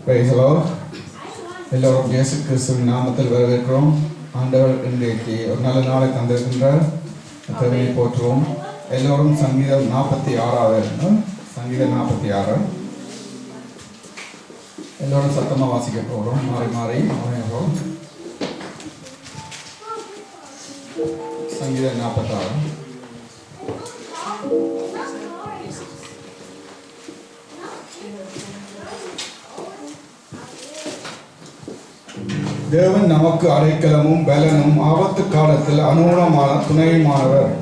Praise the Lord. எல்லோரும் இயேசு கிறிஸ்துவின் நாமத்தில் வரவேற்கிறோம். ஆண்டவர் இன்றைக்கு ஒரு நல்ல நாளை தந்திருக்கின்றார். கர்த்தரை போற்றுவோம். எல்லோரும் சங்கீதம் 46 சங்கீதம் 46 எல்லோரும் சத்தமாக வாசிக்க போகிறோம். மாறி மாறி அமைகிறோம். சங்கீதம் 46. தேவன் நமக்கு அடைக்கலமும் பலனும் ஆபத்து காலத்தில் அனுகூலமான துணையுமானவர்.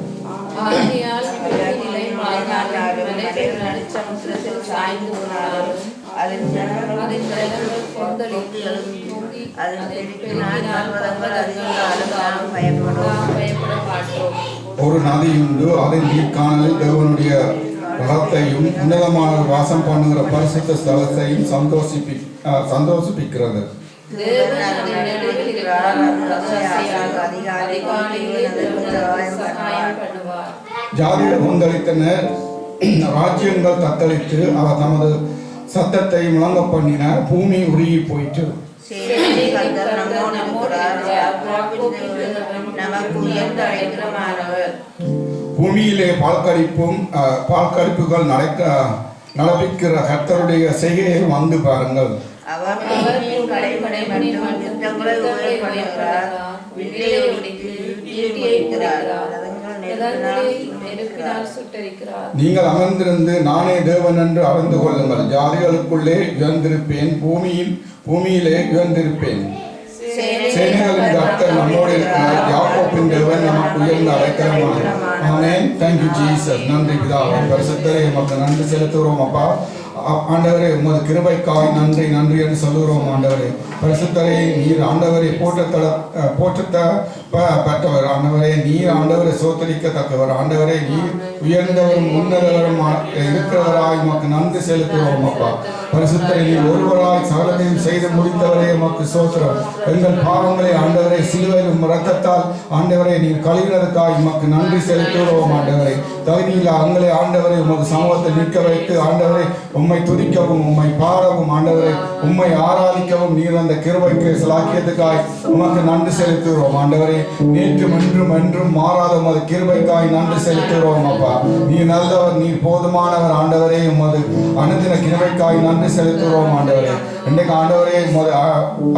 ஒரு நதியுண்டு, அதன் நீர்க்காணல் தேவனுடைய பலத்தையும் உன்னதமான வாசம் பண்ணுகிற பரிசுத்த ஸ்தலத்தையும் சந்தோஷிப்பிக்கிறது. ஜாதிகள் கொந்தளித்தனர், ராஜ்யங்கள் தத்தளித்து அவர் தமது சத்தத்தை முழங்க பண்ணினார். பூமி உருகி போயிற்று. பூமியிலே பால்கடிப்புகள் நடப்பிக்கிற கர்த்தருடைய செய்கையை வந்து பாருங்கள். நீங்கள் அமர்ந்திருந்து நானே தேவன் என்று அறிந்து கொள்ளுங்கள். ஜாதிகளுக்குள்ளே உயர்ந்திருப்பேன், பூமியிலே உயர்ந்திருப்பேன். சேனைகளின் கர்த்தர் நம்மோடு இருக்கிறார். யாக்கோபின் தேவன் நமக்கு உயர்ந்த அடைக்கலமானார். ஆமென். Thank you Jesus. நன்றி பிதாவே. பரிசுத்தரே, உமக்கு நன்றி செலுத்துகிறோம் அப்பா. ஆண்டவரே, உமது கிருபைக்காய் நன்றி நன்றி என்று சொல்லுகிறோம். ஆண்டவரே பரிசுத்தரே, நீர் ஆண்டவரை போற்றப்பட்டவர். ஆண்டவரே, நீர் ஆண்டவரை சோத்தரிக்கத்தக்கவர். ஆண்டவரே, நீர் உயர்ந்தவரும் உன்னதவரும் இருக்கிறவராய் உமக்கு நன்றி செலுத்துகிறோம் அப்பா. பரிசுத்தரே, நீர் ஒருவராய் சகலத்தையும் செய்து முடித்தவரே உமக்கு சோத்திரம். எங்கள் பாவங்களை ஆண்டவரை சிலுவையிலும் இரத்தத்தால் ஆண்டவரை நீர் கழுவினதுக்காய் உமக்கு நன்றி செலுத்துகிறோம். ஆண்டவரை தகுதியில் அங்களை ஆண்டவரை உமது சமூகத்தில் நிற்க வைத்து ஆண்டவரை உம்மை துதிக்கவும் உம்மை பாடவும் ஆண்டவரை உம்மை ஆராதிக்கவும் நீர் அந்த கிருபைக்கு சிலாக்கியத்துக்காய் உமக்கு நன்றி செலுத்துகிறோம். ஆண்டவரை நேற்றும் என்றும் மாறாத உமது கிருபைக்காய் நன்றி செலுத்துகிறோம் அப்பா. நீர் நல்லவர், நீர் போதுமானவர். ஆண்டவரே, உமது அனுதின கிருபைக்காய் நன்றி செலுத்துகிறோம். ஆண்டவரே, இன்றைக்கு ஆண்டவரே உமது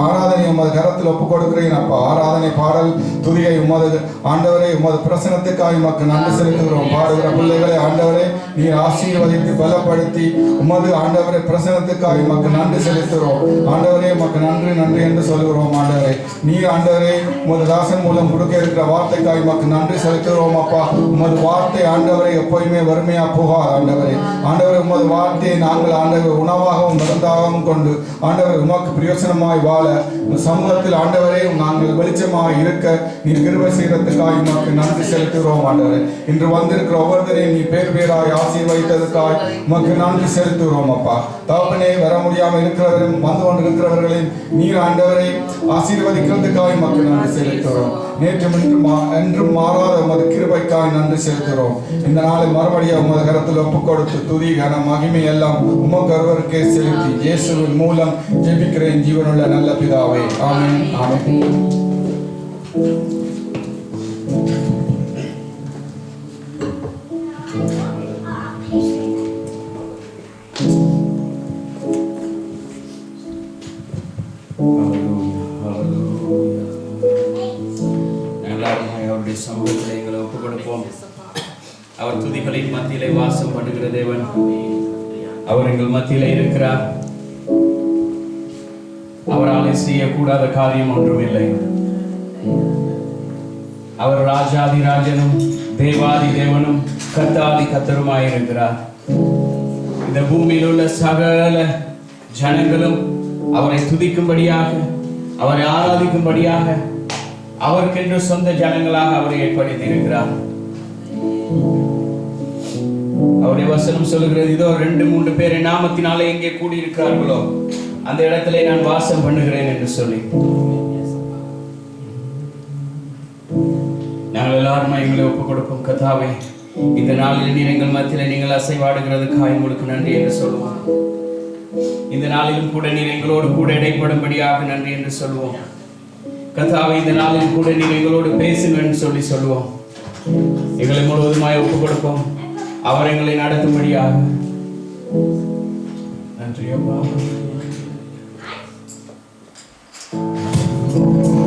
ஆராதனை உமது கரத்தில் ஒப்புக் கொடுக்கிறேன் அப்பா. ஆராதனை பாடல் துதியை உமது ஆண்டவரே உமது பிரசனத்துக்காய் உமக்கு நன்றி செலுத்துகிறோம். பாடுகிற பிள்ளைகளை ஆண்டவரே நீர் ஆசீர்வதித்து பலப்படுத்தி உமது ஆண்டவரை பிரசனத்துக்காய் உமக்கு நன்றி செலுத்துகிறோம். ஆண்டவரே, உமக்கு நன்றி நன்றி என்று சொல்லுகிறோம். ஆண்டவரே, நீர் ஆண்டவரே உமது தாசன் மூலம் கொடுக்க இருக்கிற வார்த்தைக்காய் உமக்கு நன்றி செலுத்துகிறோம் அப்பா. உமது வார்த்தை ஆண்டவரை எப்போயுமே வறுமையா போகாது. ஆண்டவரே, ஆண்டவரை உமது வார்த்தையை நாங்கள் ஆண்டவர் உணவாகவும் மருந்தாகவும் கொண்டு ஆண்டவர் உமக்கு பிரயோசனமாய் வாழ சமூகத்தில் ஆண்டவரே நாங்கள் வெளிச்சமாய் இருக்க நீர் கிருபை செய்யறதுக்காய் உமக்கு நன்றி செலுத்துகிறோம். ஆண்டவரே, இன்று வந்திருக்கிற ஒவ்வொருத்தரையும் நீ பேர் பேராய் ஆசீர்வதித்ததுக்காய் உமக்கு நன்றி செலுத்துகிறோம் அப்பா. தகப்பனே, வர முடியாமல் இருக்கிறவரும் வந்து கொண்டு இருக்கிறவர்களையும் நீர் ஆண்டவரை ஆசீர்வதிக்கிறதுக்காய் உமக்கு நன்றி செலுத்துகிறோம். நேற்றும் என்றும் மாறாத உமது கிருபைக்காய் நன்றி செலுத்துகிறோம். இந்த நாளை மறுபடியும் உமது கரத்தில் ஒப்புக் கொடுத்து துதி கன மகிமை எல்லாம் உமக்கு ஒருவருக்கே செலுத்தி இயேசுவின் மூலம் ஜெபிக்கிறேன் ஜீவனுள்ள நல்ல பிதாவே. ஆமென். ஆமென். சமூகத்தில் எங்களை ஒப்புக் கொடுப்போம். அவர் துதிகளின் மத்தியிலே வாசம் பண்ணுகிற தேவன். அவர் எங்கள் மத்தியிலே இருக்கிறார். அவரால் செய்யக்கூடாத காரியம் ஒன்றும் இல்லை. அவர் ராஜாதி ராஜனும் தேவாதி தேவனும் கர்த்தாதி கர்த்தருமாயிருக்கிறார். இந்த பூமியில் உள்ள சகல ஜனங்களும் அவரை துதிக்கும்படியாக, அவரை ஆராதிக்கும்படியாக அவருக்கென்று சொந்த ஜனங்களாக அவரை ஏற்படுத்தி இருக்கிறார். அவருடைய வசனம் சொல்லுகிறது, இதோ 2-3 பேர் நாமத்தினாலே எங்கே கூடியிருக்கிறார்களோ அந்த இடத்திலே நான் வாசம் பண்ணுகிறேன் என்று சொல்லி. நாங்கள் எல்லாருமே எங்களை ஒப்புக் கொடுப்போம். கர்த்தாவே, இந்த நாளில் நீர் எங்கள் மத்தியில் நீங்கள் அசைவாடுகிறதுக்காக உங்களுக்கு நன்றி என்று சொல்லுவோம். இந்த நாளிலும் கூட நீர் எங்களோடு கூட இடைப்படும்படியாக நன்றி என்று சொல்வோம். கர்த்தாவே, இந்த நாளில் கூட நீர் எங்களோடு பேசுங்கன்னு சொல்லுவோம். எங்களை முழுவதுமாய் ஒப்புக் கொடுப்போம். அவர் எங்களை நடத்தும்படியாக நன்றி அப்பா. Thank you.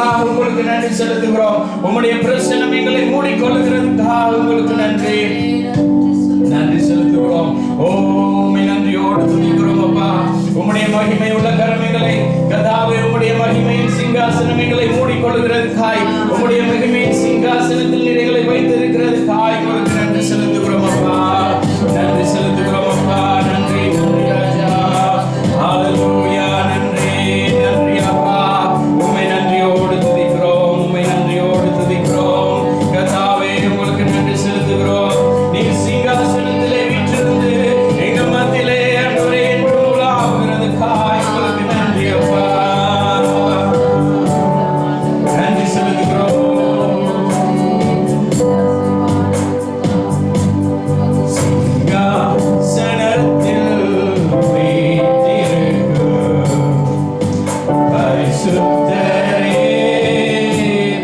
தந்ததுக்காக உங்களுக்கு நன்றி செலுத்துகிறோம். உம்முடைய பிரசன்னம் எங்களை மூடிக்கொள்கிறதுக்காக உங்களுக்கு நன்றி செலுத்துகிறோம். உம்மை நன்றியோடு துதிக்கிறோம் அப்பா. உம்முடைய மகிமை உள்ள கரங்களை கர்த்தாவே, உம்முடைய மகிமையின் சிங்காசனம் எங்களை மூடிக்கொள்கிறதுக்காய், உம்முடைய மகிமையின் சிங்காசனத்தில் எங்களை வைத்திருக்கிறதுக்காய் உங்களுக்கு நன்றி செலுத்துகிறோம் அப்பா. நன்றி செலுத்துகிறோம் அப்பா. நன்றி ராஜா. ஹல்லேலூயா. நன்றி அப்பா. உம்மை நன்றியோடு துதிக்கிறோம். உம்மை நன்றியோடு துதிக்கிறோம் கர்த்தாவே. உங்களுக்கு நன்றி செலுத்துகிறோம். நீர் சிங்காசனத்திலே வீற்றிருந்து எங்கள் மத்தியிலே ஆண்டவரே என்றும் உலாவுகிறதுக்காய் உங்களுக்கு நன்றி அப்பா. நன்றி செலுத்துகிறோம். சிங்காசனத்தில் வீற்றிருக்கும் பரிசுத்தரே,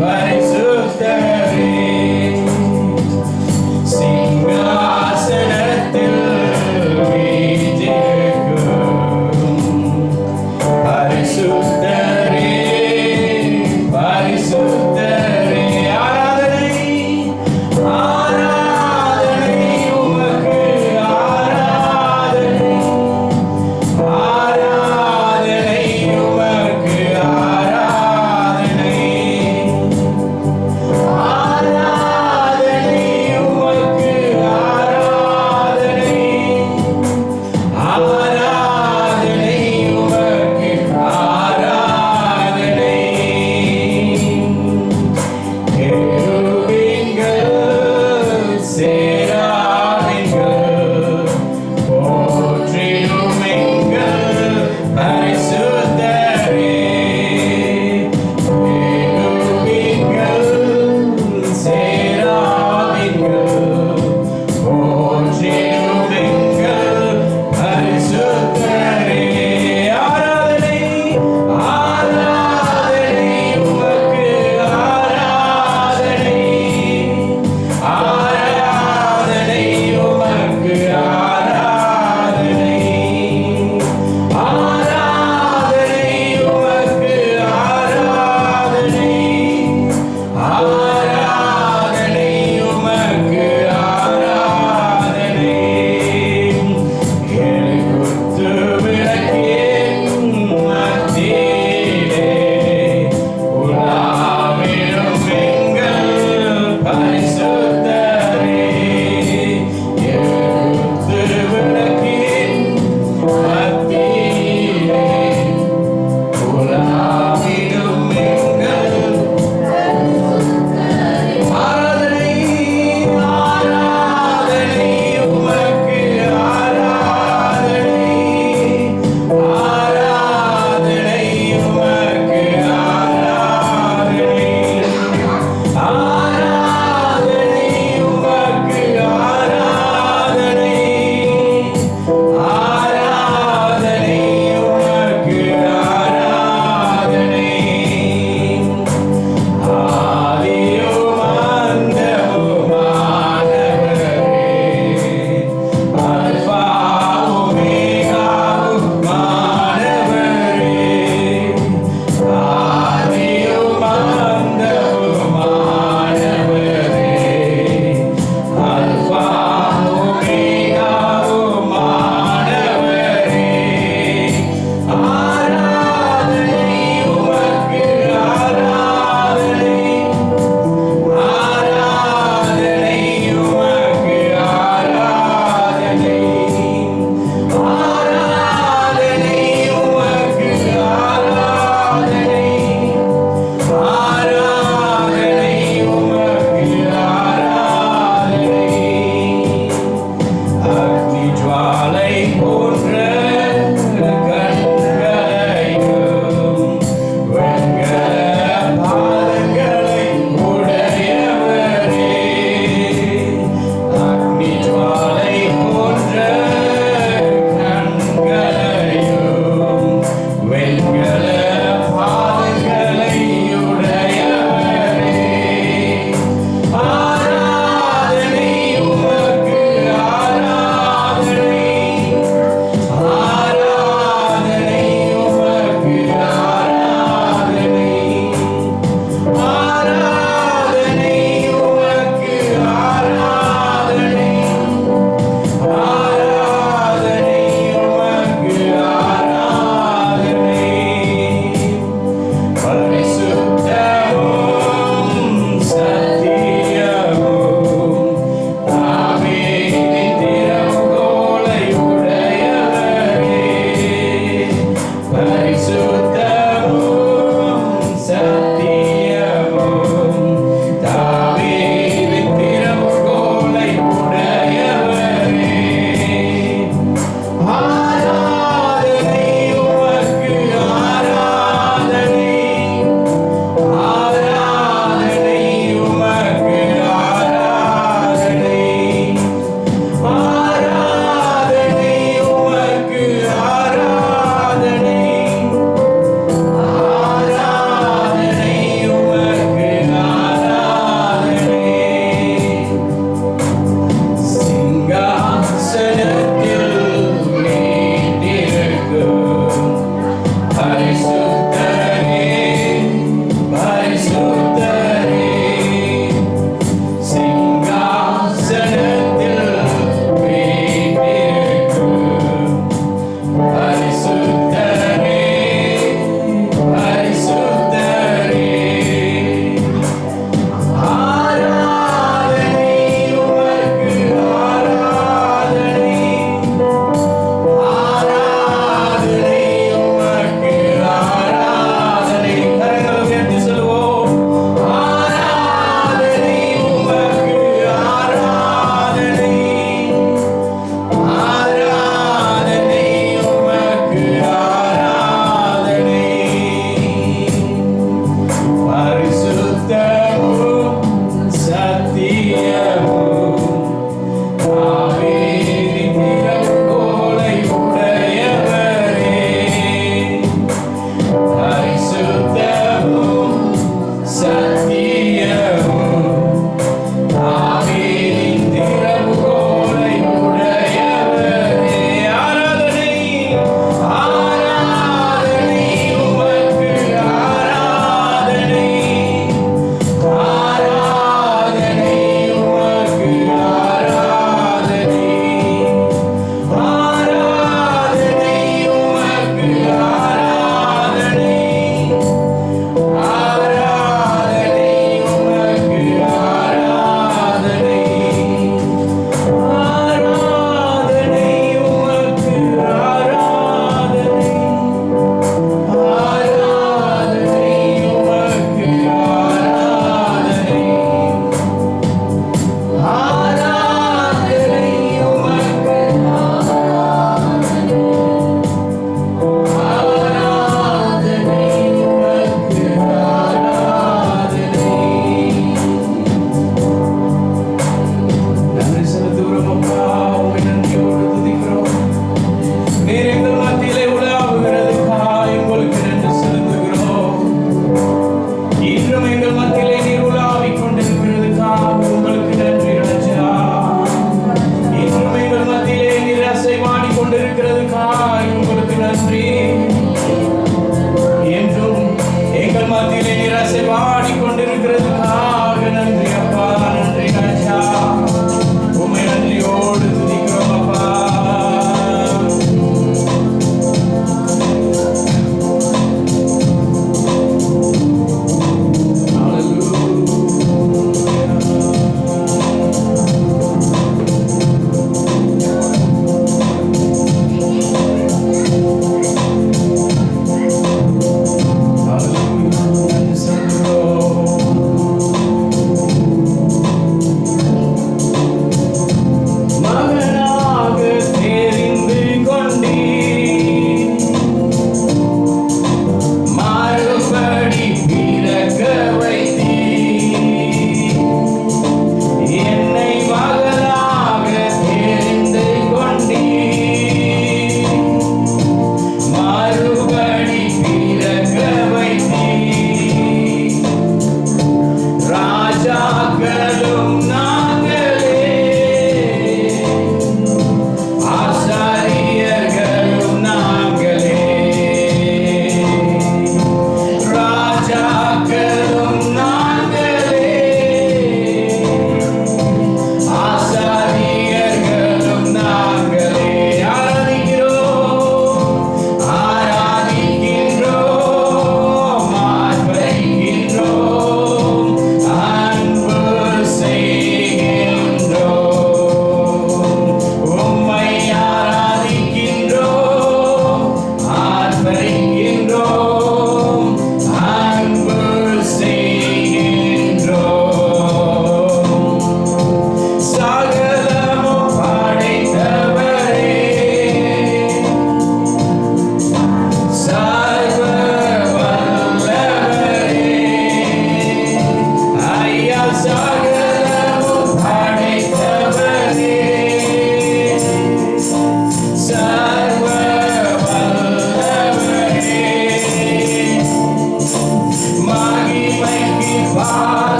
பரிசுத்தரே. சிங்காசனத்தில் வீற்றிருக்கும் பரிசுத்தரே, பரிசுத்தரே. ஆராதனை, ஆராதனை உமக்கு, ஆராதனை, ஆராதனை உமக்கு, ஆராதனை, ஆராதனை உமக்கு, ஆராதனை, ஆராதனை உமக்கு, ஆராதனை.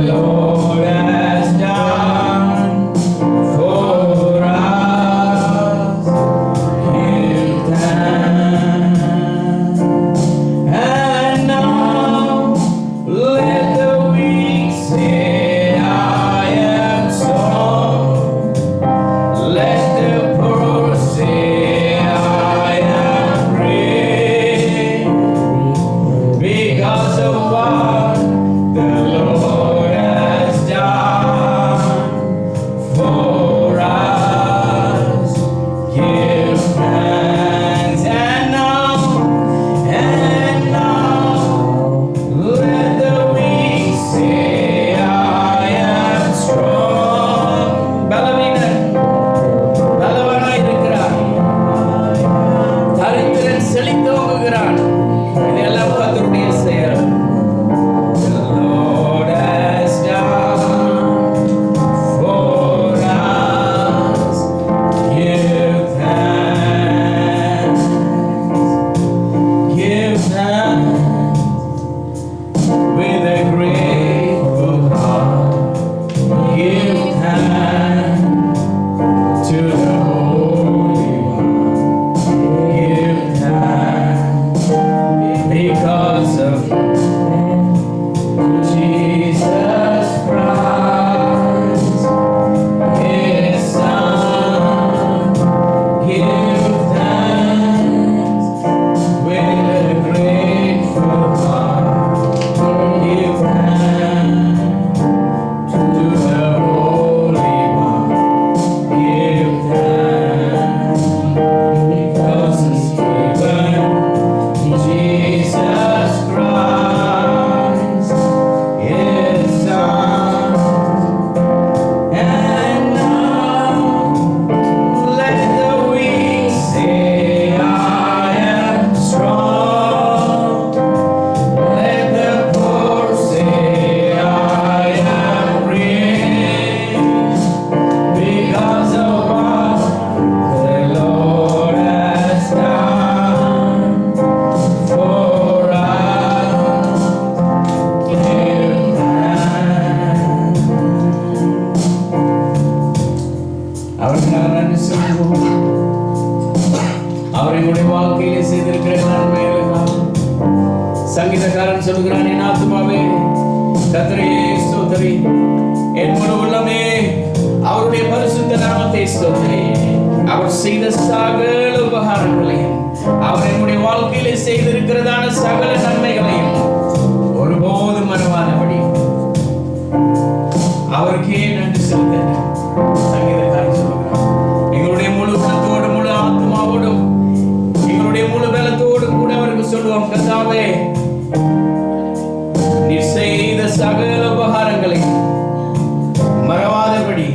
Lord has done for us. Give thanks. And now let the weak say, I am strong. Let the poor say, I am rich, because of what the Lord has done for us. Give thanks. And now, let the weak say, I am strong. பலவனாய் இருக்கிறான், தரித்திரன் செழித்தோங்குகிறான். இதெல்லாம் கர்த்தருடைய செயல். The Lord has done for us. Give thanks. Give thanks with a grateful heart. Give thanks to the Holy One. Give thanks because of Jesus Christ, His Son. Give thanks with a grateful heart. Give thanks to the Holy One. Give thanks because He's given Jesus Christ, His Son. And now let the weak say, I am strong. Let the poor say, I am rich, because of what the Lord has done for us. Give thanks. அவருக்கு நாங்கள் நன்றி சொல்லுவோம். அவர் எங்களுடைய வாழ்க்கையிலே செய்திருக்கிற நன்மைகளுக்காக. சங்கீதக்காரன் சொல்கிறான், என் ஆத்துமாவே கர்த்தரையே ஸ்தோத்திரி, என் முழு உள்ளமே அவருடைய பரிசுத்த நாமத்தை ஸ்தோத்திரி. அவர் செய்த சகல உபகாரங்களையும், அவர் என்னுடைய வாழ்க்கையிலே செய்திருக்கிறதான சகல நன்மைகளையும் ஒருபோதும் மறவாதபடி அவருக்கே நன்றி செலுத்த சங்கீதக்காரன் சொல்கிறார். எங்களுடைய முழு உள்ளத்தோடு, முழு ஆத்மாவோடும், எங்களுடைய முழு பலத்தோடும் கூட அவருக்கு சொல்லுவோம், கர்த்தாவே நீர் செய்த சகல உபகாரங்களை மறவாதபடி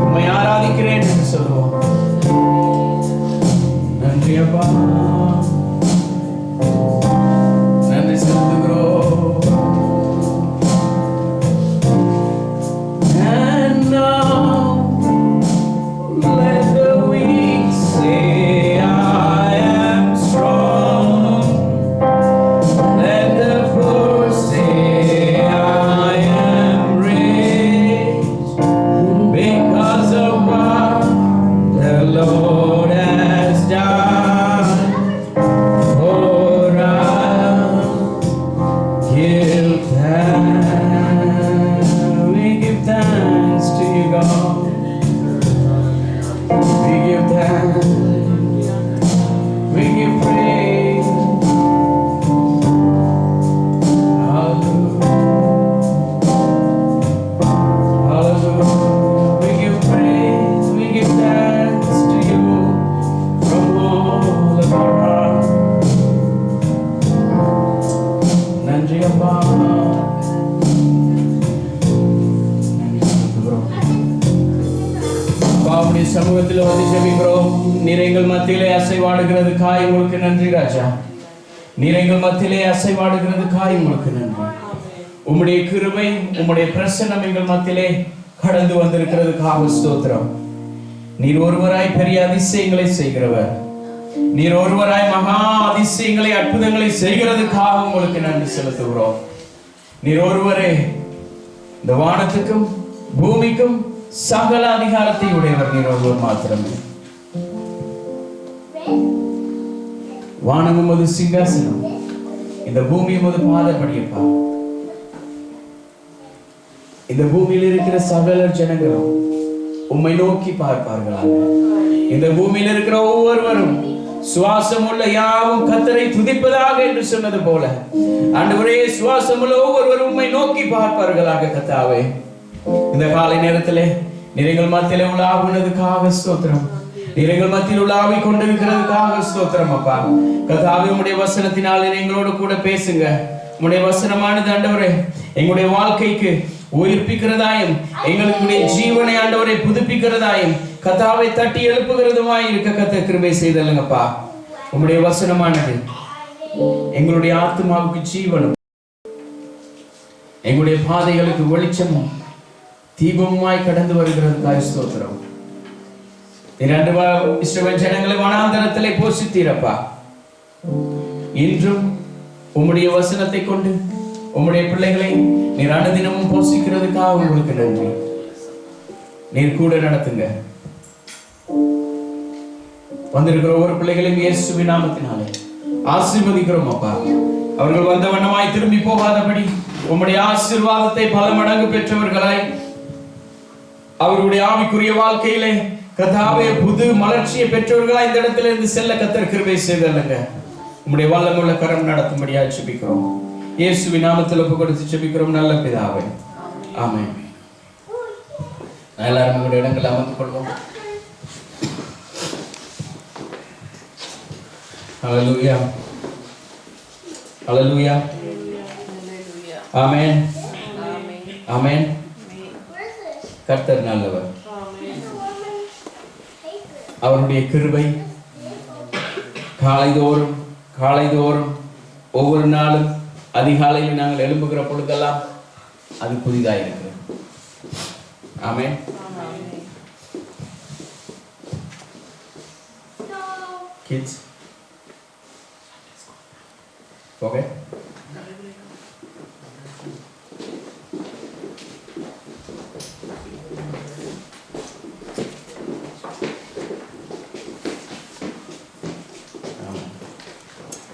உம்மை ஆராதிக்கிறேன் என்று சொல்லுவோம். நன்றி அப்பா, நன்றி செலுத்துகிறோம். And now let the weak say, I am strong. Let the poor say, I am rich, because of what the Lord has done for us. Give thanks. We give thanks to you, God. We give thanks. We give praise. Hallelujah. Hallelujah. We give praise. We give thanks to you from all of our heart. நன்றி அப்பா. நன்றி செலுத்துகிறோம். அப்பாவுடைய சமூகத்தில் வந்து ஜெபிக்கிறோம். நீர் எங்கள் மத்தியிலே அசைவாடுகிறது காய் உங்களுக்கு நன்றி ராஜா. நீர் எங்கள் மத்தியிலே அசைவாடுகிறது காய் உங்களுக்கு நன்றி. உம்முடைய கிருபை, உம்முடைய பிரசன்னம் எங்கள் மத்தியிலே கடந்து வந்திருக்கிறதுக்காக ஸ்தோத்திரம். நீர் ஒருவராய் பெரிய அதிசயங்களை செய்கிறவர். நீர் ஒருவராய் மகா அதிசயங்களை அற்புதங்களை செய்கிறதுக்காக உங்களுக்கு நன்றி செலுத்துகிறோம். நீர் ஒருவரே இந்த வானத்துக்கும் பூமிக்கும் சகல அதிகாரத்தை உடையவர் நீர் ஒருவர் மாத்திரமே. வானம் உமது சிங்காசனம், இந்த பூமி உமது பாதப்படியப்பா. இந்த பூமியில் இருக்கிற சகல ஜனங்களும் உம்மை நோக்கி பார்ப்பார்களாக. இந்த பூமியில் இருக்கிற ஒவ்வொருவரும் சுவாசம் உள்ள யாவும் கர்த்தரை துதிப்பதாக என்று சொன்னது போல ஆண்டவரே, சுவாசம் உள்ள ஒவ்வொருவரும் உம்மை நோக்கி பார்ப்பார்களாக. கர்த்தாவே, இந்த காலை நேரத்திலே நீர்கள் மத்தியிலே உலாவுனதுக்காக ஸ்தோத்திரம். நீர்கள் மத்தியில் உலாவி கொண்டிருக்கிறதுக்காக ஸ்தோத்திரம் அப்பா. கர்த்தாவே, உம்முடைய வசனத்தினாலே எங்களோடு கூட பேசுங்க. உம்முடைய வசனமானது ஆண்டவரே எங்களுடைய வாழ்க்கைக்கு உயிர்ப்பிக்கிறதாயும் எங்களுடைய ஜீவனை ஆண்டவரை புதுப்பிக்கிறதாயும் கர்த்தாவை தட்டி எழுப்புகிறதுமாய் இருக்க கர்த்தர் கிருபை செய்தல்லுங்கப்பா. உம்முடைய வசனமானது எங்களுடைய ஆத்மாவுக்கு ஜீவனும் எங்களுடைய பாதைகளுக்கு வெளிச்சமும் தீபமாய் கடந்து வருகிறதுக்காக ஸ்தோத்திரம். இஸ்ரவேல் ஜனங்களை வனாந்தரத்திலே போஷித்தீரப்பா. இன்றும் உம்முடைய வசனத்தை கொண்டு உம்முடைய பிள்ளைகளை நீர் அனுதினமும் போஷிக்கிறதுக்காக உங்களுக்கு நன்றி. நீர் கூட நடத்துங்க. வந்திருக்கிற ஒவ்வொரு பிள்ளைகளையும் இயேசுவின் நாமத்தினாலே ஆசீர்வதிக்கிறோம் அப்பா. அவர்கள் வந்த வண்ணமாய் திரும்பி போகாதபடி உம்முடைய ஆசீர்வாதத்தை பல மடங்கு பெற்றவர்களாய் அவர்களுடைய ஆவிக்குரிய வாழ்க்கையிலே கர்த்தாவே புது மலர்ச்சியை பெற்றவர்களாய் இந்த இடத்துல இருந்து செல்ல கர்த்தர் கிருபை செய்தல்லுங்க. உம்முடைய வல்லமுள்ள கரம் நடத்தும்படியா ஜெபிக்கிறோம். இயேசுவின் நாமத்தில் ஒப்பு கொடுத்து ஜெபிக்கிறோம் நல்ல பிதாவே, ஆமென். எல்லாரும் உங்களுடைய இடங்கள் அமர்ந்து கொள்வோம். ஹல்லேலூயா, ஹல்லேலூயா, ஆமென், ஆமென். கர்த்தர் நல்லவர். அவருடைய கிருபை காலைதோறும் ஒவ்வொரு நாளும் அதிகாலையில் நாங்கள் எழும்புகிற பொழுதெல்லாம் அது புதிதாக இருக்கிறது. ஆமென். Kids, okay.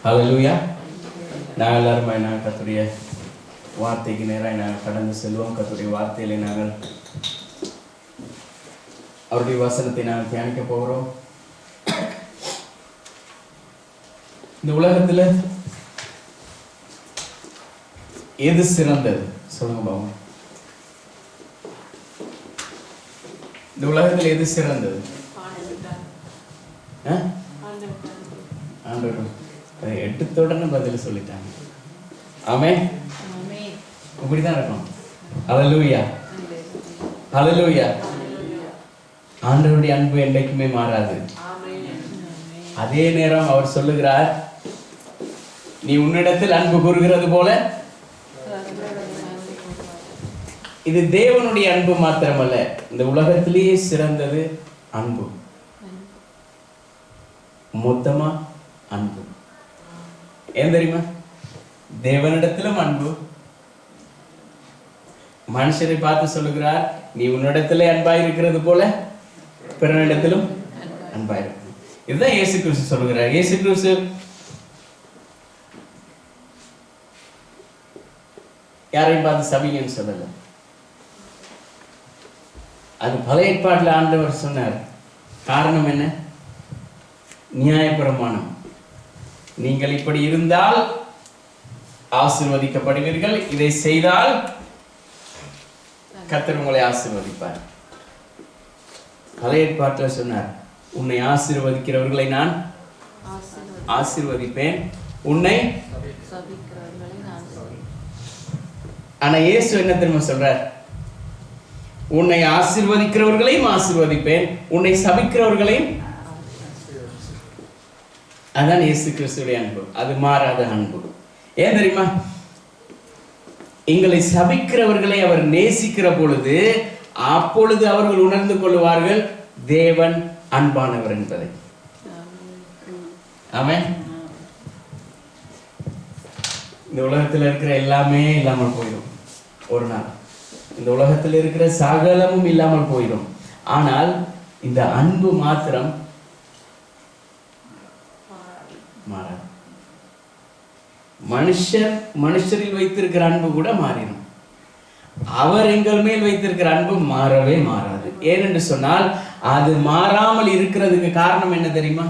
ஹல்லேலூயா. நாங்கள் எல்லாருமே கர்த்தருடைய வார்த்தைக்கு நேராக நாங்கள் கடந்து செல்வோம். கர்த்தருடைய வார்த்தையிலே நாங்கள் அவருடைய வசனத்தை நாங்கள் தியானிக்க போகிறோம். இந்த உலகத்தில் எது சிறந்தது சொல்லுங்க பாபு. இந்த உலகத்தில் எது சிறந்தது? ஆண்டவர் எடுத்தோடனே பதில் சொல்லிட்டாங்க. ஆமென். இப்படிதான் இருக்கும். ஹல்லேலூயா, ஹல்லேலூயா. ஆண்டவருடைய அன்பு என்றைக்குமே மாறாது. அதே நேரம் அவர் சொல்லுகிறார், நீ உன்னிடத்தில் அன்பு கூறுகிறது போல. இது தேவனுடைய அன்பு மாத்திரமல்ல, இந்த உலகத்திலேயே சிறந்தது அன்பு. மொத்தமா அன்பு. ஏன் தெரியுமா? தேவனிடத்திலும் அன்பு. மனுஷரை பார்த்து சொல்லுகிறார், நீ உன்னிடத்திலே அன்பாய் இருக்கிறது போல பிறனிடத்திலும் அன்பாய் இருக்கும். இதுதான் இயேசு கிறிஸ்து சொல்லுகிறார். இயேசு கிறிஸ்து யாரையும் பார்த்து சபிங்கன்னு சொல்லல. அது பழைய ஏற்பாட்டில் ஆண்டவர் சொன்னார். காரணம் என்ன? நியாயப்பிரமாணம். நீங்கள் இப்படி இருந்தால் ஆசீர்வதிக்கப்படுவீர்கள், இதை செய்தால் கர்த்தர் உங்களை ஆசீர்வதிப்பார். பழைய ஏற்பாட்டில் சொன்னார், உன்னை ஆசீர்வதிக்கிறவர்களை நான் ஆசீர்வதிப்பேன், உன்னை. ஆனா இயேசு என்ன தெரியுமா சொல்றார்? உன்னை ஆசீர்வதிக்கிறவர்களையும் ஆசீர்வதிப்பேன், உன்னை சபிக்கிறவர்களையும். அதான் இயேசு கிறிஸ்துடைய அன்பு. அது மாறாத அன்பு. ஏன் தெரியுமா? எங்களை சபிக்கிறவர்களை அவர் நேசிக்கிற பொழுது அப்பொழுது அவர்கள் உணர்ந்து கொள்வார்கள் தேவன் அன்பானவர் என்பதை. ஆமென். இந்த உலகத்தில் இருக்கிற எல்லாமே இல்லாமல் போயிடும் ஒரு நாள். இந்த உலகத்தில் இருக்கிற சகலமும் இல்லாமல் போயிடும். ஆனால் இந்த அன்பு மாத்திரம் மாறாது. மனுஷரில் வைத்திருக்கிற அன்பு கூட மாறிடும். அவர் எங்கள் மேல் வைத்திருக்கிற அன்பு மாறவே மாறாது. ஏனென்று சொன்னால் அது மாறாமல் இருக்கிறதுக்கு காரணம் என்ன தெரியுமா?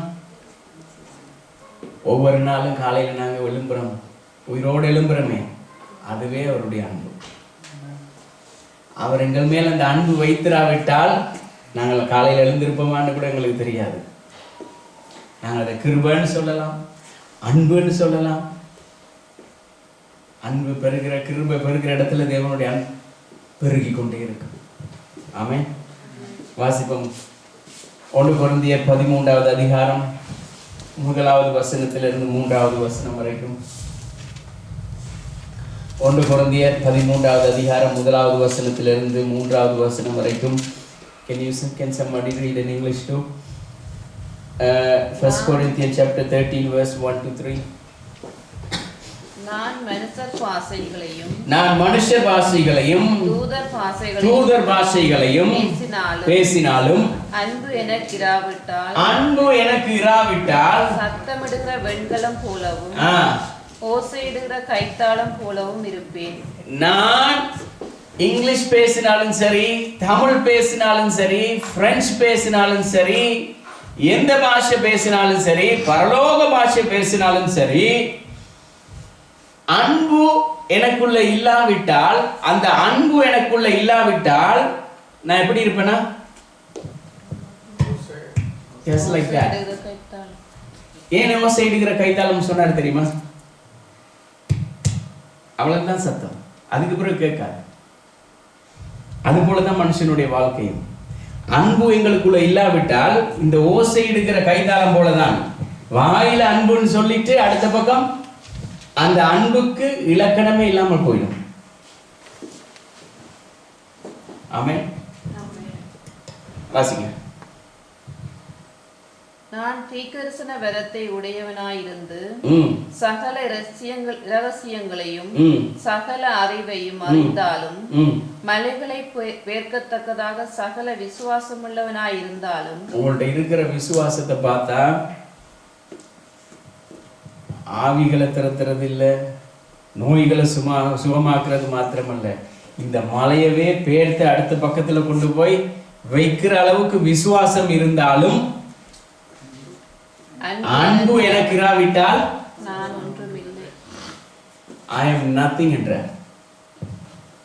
ஒவ்வொரு நாளும் காலையில நாங்க எழும்புறோம், உயிரோடு எழும்புறோமே, அதுவே அவருடைய அன்பு. அவர் எங்கள் மேல் அந்த அன்பு வைத்திராவிட்டால் நாங்கள் காலையில் எழுந்திருப்போமான்னு கூட எங்களுக்கு தெரியாது. நாங்கள் அதை கிருபைன்னு சொல்லலாம், அன்புன்னு சொல்லலாம். அன்பு பெருகிற, கிருபை பெருகிற இடத்துல தேவனுடைய அன்பு பெருகி கொண்டே இருக்கு. ஆமென். வாசிப்போம். 1 கொரிந்தியர் 13வது அதிகாரம் 1வது வசனத்திலிருந்து 3வது வசனம் வரைக்கும். 1 கொரிந்தியர் 13வது அதிகாரம் 1வது வசனத்திலிருந்து 3வது வசனம் வரைக்கும். Can somebody read in English too? 1 Corinthians chapter 13 verse 1 to 3. நான் மனுஷர் பாஷைகளையும் தூதர் பாஷைகளையும் பேசினாலும் அன்பு எனக்கு இராவிட்டால் சத்தமிடுகிற வெண்கலம் போலவும் ஓசையிடுகிற கைத்தாளம் போலவும் இருப்பேன். நான் இங்கிலீஷ் பேசினாலும் சரி, தமிழ் பேசினாலும் சரி, பிரெஞ்சு பேசினாலும் சரி, எந்த பாஷை பேசினாலும் சரி, பரலோக பாஷை பேசினாலும் சரி, அன்பு எனக்குள்ள இல்லாவிட்டால், அந்த அன்பு எனக்குள்ள இல்லாவிட்டால் நான் எப்படி இருப்பேனா? Just like that. ஏன் ஓசையிடுகிற கைத்தாளம் சொன்னார் தெரியுமா? அவ்வளவுதான் சத்தம், அதுக்கு பிறகு கேட்காது. அது போலதான் மனுஷனுடைய வாழ்க்கையும். அன்பு எங்களுக்குள்ள இல்லாவிட்டால் இந்த ஓசையிடுகிற கைத்தாளம் போலதான். வாயில அன்புன்னு சொல்லிட்டு அடுத்த பக்கம் அந்த அன்புக்கு இலக்கணமே இல்லாமல் போயிடும். ஆமென். வாசிங்க. நான் தீர்க்கதரிசன வரத்தை உடையவனாயிருந்து சகல இரகசியங்களையும் சகல அறிவையும் அறிந்தாலும், மலைகளை பேர்க்கத்தக்கதாக சகல விசுவாசமுள்ளவனாயிருந்தாலும், உங்கள்ட்ட இருக்கிற விசுவாசத்தை பார்த்தா ஆவிகளை திறத்துறது இல்லை, நோய்களை சுகமாக்குறது மாத்திரமல்ல, இந்த மலையவே பேர்த்து அடுத்த பக்கத்துல கொண்டு போய் வைக்கிற அளவுக்கு விசுவாசம் இருந்தாலும் அன்பு எனக்கு இராவிட்டால் நான் ஒன்றுமில்லை, I am nothing என்ற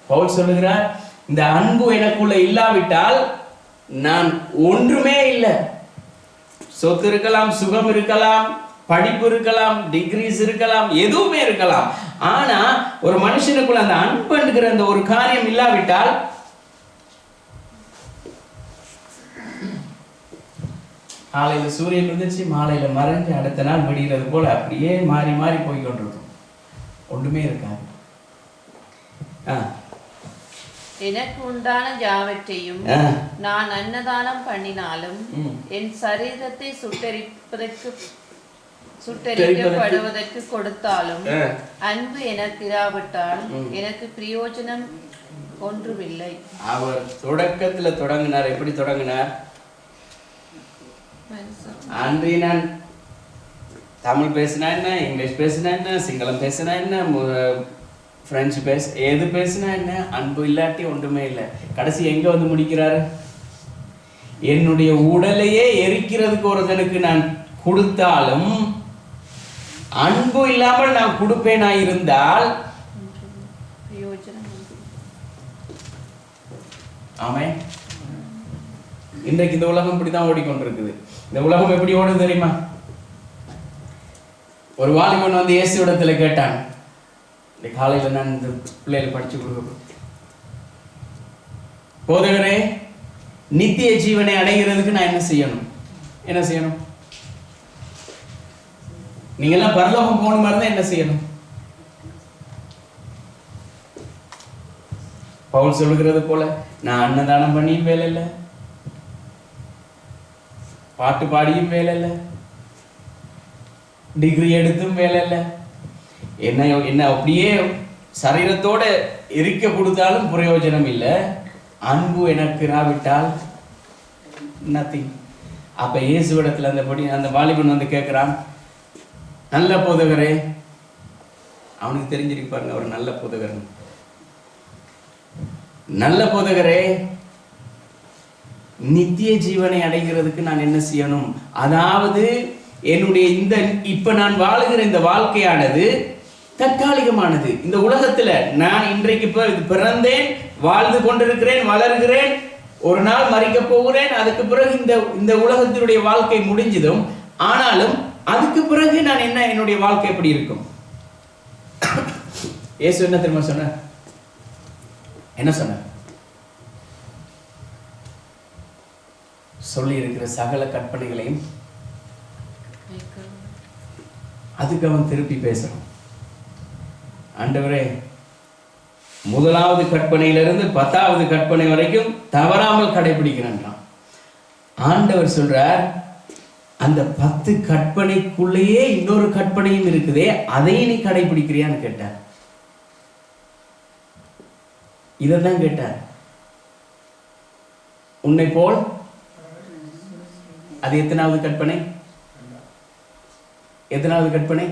பவுல் சொல்லுகிறார். இந்த அன்பு எனக்குள்ள இல்லாவிட்டால் நான் ஒன்றுமே இல்லை. சொத்து இருக்கலாம், சுகம் இருக்கலாம், படிப்பு இருக்கலாம், டிகிரிஸ் இருக்கலாம், எதுவுமே இருக்கலாம். ஆனா ஒரு மனுஷனுக்குள்ள அந்த அன்புங்கிற அந்த ஒரு காரியம் இல்லாவிட்டால் காலையில சூரியன் இருந்துச்சு, மாலையில மறைஞ்சு அடுத்த நாள் விடுகிறது போல அப்படியே மாறி மாறி போய் கொண்டிருக்கும், ஒன்றுமே இருக்காது. எனக்கு உண்டான யாவற்றையும் நான் அன்னதானம் பண்ணினாலும், என் சரீரத்தை சுட்டெரிக்கப்படுவதற்கு கொடுத்தாலும், அன்பு எனக்கு இராவிட்டால் எனக்கு பிரயோஜனம் ஒன்றுமில்லை. அவர் தொடக்கத்துல தொடங்கினார். எப்படி தொடங்கினார்? அன்றி நான் தமிழ் பேசினா என்ன, இங்கிலீஷ் பேசினா என்ன, சிங்களம் பேசினா என்ன, பிரெஞ்சு எது பேசினா என்ன, அன்பு இல்லாட்டி ஒன்றுமே இல்லை. கடைசி எங்க வந்து முடிக்கிறாரு? என்னுடைய உடலையே எரிக்கிறதுக்கு ஒருத்தனுக்கு நான் கொடுத்தாலும் அன்பு இல்லாமல் நான் கொடுப்பேனா இருந்தால் ஆமென். இன்றைக்கு இந்த உலகம் இப்படிதான் ஓடிக்கொண்டிருக்குது. இந்த உலகம் எப்படி ஓடுது தெரியுமா? ஒரு வாலிபன் வந்து இயேசு இடத்துல கேட்டான், இந்த காலையில நான் இந்த பிள்ளைகளை படிச்சு கொடுக்க, போதகரே, நித்திய ஜீவனை அடைகிறதுக்கு நான் என்ன செய்யணும்? நீங்க எல்லாம் பரலோகம் போன மாதிரி தான் என்ன செய்யணும்? பவுல் சொல்லுகிறது போல, நான் அன்னதானம் பண்ணியும் வேலை இல்லை, பாட்டு பாடியும் வேலை இல்லை, டிகிரி எடுத்தும் வேலை இல்லை, என்ன அப்படியே சரீரத்தோட இருக்க கொடுத்தாலும் பிரயோஜனம் இல்லை. அன்பு எனக்கு இராவிட்டால் நத்திங். அப்ப இயேசுவிடத்துல அந்த வாலிபன் வந்து கேட்கிறான், நல்ல போதகரே, அவனுக்கு தெரிஞ்சிருக்கு பாருங்க அவர் நல்ல போதகர். நல்ல போதகரே, நித்திய ஜீவனை அடைகிறதுக்கு நான் என்ன செய்யணும்? அதாவது என்னுடைய இப்ப நான் வாழுகிற இந்த வாழ்க்கையானது தற்காலிகமானது. இந்த உலகத்துல நான் இன்றைக்கு பிறந்தேன், வாழ்ந்து கொண்டிருக்கிறேன், வளர்கிறேன், ஒரு நாள் மறிக்க போகிறேன். அதுக்கு பிறகு இந்த உலகத்தினுடைய வாழ்க்கை முடிஞ்சதும், ஆனாலும் அதுக்கு பிறகு நான் என்ன, என்னுடைய வாழ்க்கை எப்படி இருக்கும்? இயேசு என்ன தெரியுமா சொன்ன? என்ன சொன்ன? சொல்லி இருக்கிற சகல கற்பனைகளையும் அதுக்கு அவன் திருப்பி பேசுறான். ஆண்டவரே, முதலாவது கற்பனையிலிருந்து 10வது கற்பனை வரைக்கும் தவறாமல் கடைபிடிக்கிறான். ஆண்டவர் சொல்றார், அந்த 10 கற்பனைக்குள்ளேயே இன்னொரு கற்பனையும் இருக்குதே, அதை நீ கடைபிடிக்கிறியான்னு கேட்டார். இதான் கேட்டார். உன்னை போல் அது எத்தனாவது கற்பனை? எத்தனாவது கற்பனை?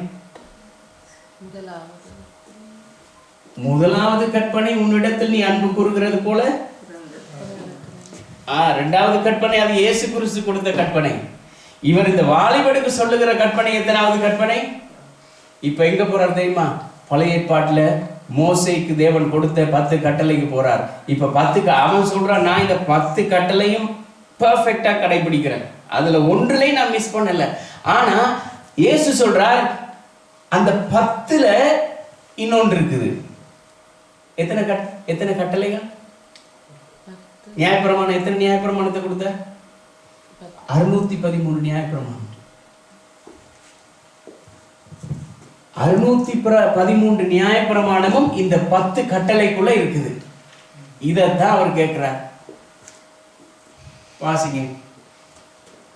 முதலாவது கற்பனை, உன்னிடத்தில் நீ அன்பு கூறுகிறது போல. 2வது கற்பனை அது இயேசு கிறிஸ்து கொடுத்த கற்பனை. இவர் இந்த வாலிபனுக்கு சொல்லுகிற கற்பனை எத்தனாவது கற்பனை? இப்ப எங்க போறார் தெரியுமா? பழைய ஏற்பாட்டுல மோசேக்கு தேவன் கொடுத்த 10 கட்டளைக்கு போறார். இப்ப 10 அவன் சொல்றான், நான் இந்த 10 கட்டளையும் பெர்ஃபெக்ட்டா கடைபிடிக்கிறேன், அதுல ஒன்றுலயும் நான் மிஸ் பண்ணல. ஆனா இயேசு சொல்றார், அந்த 10ல இன்னொன்று இருக்குது. எத்தனை கட்டளைகள்? நியாயப்பிரமாணம் எத்தனை நியாயப்பிரமாணத்தை கொடுத்த? 613 நியாயப்பிரமாணம். 613 நியாயப்பிரமாணமும் இந்த 10 கட்டளைக்குள்ள இருக்குது. இதைத்தான் அவர் கேட்கிறார். வாசிங்க,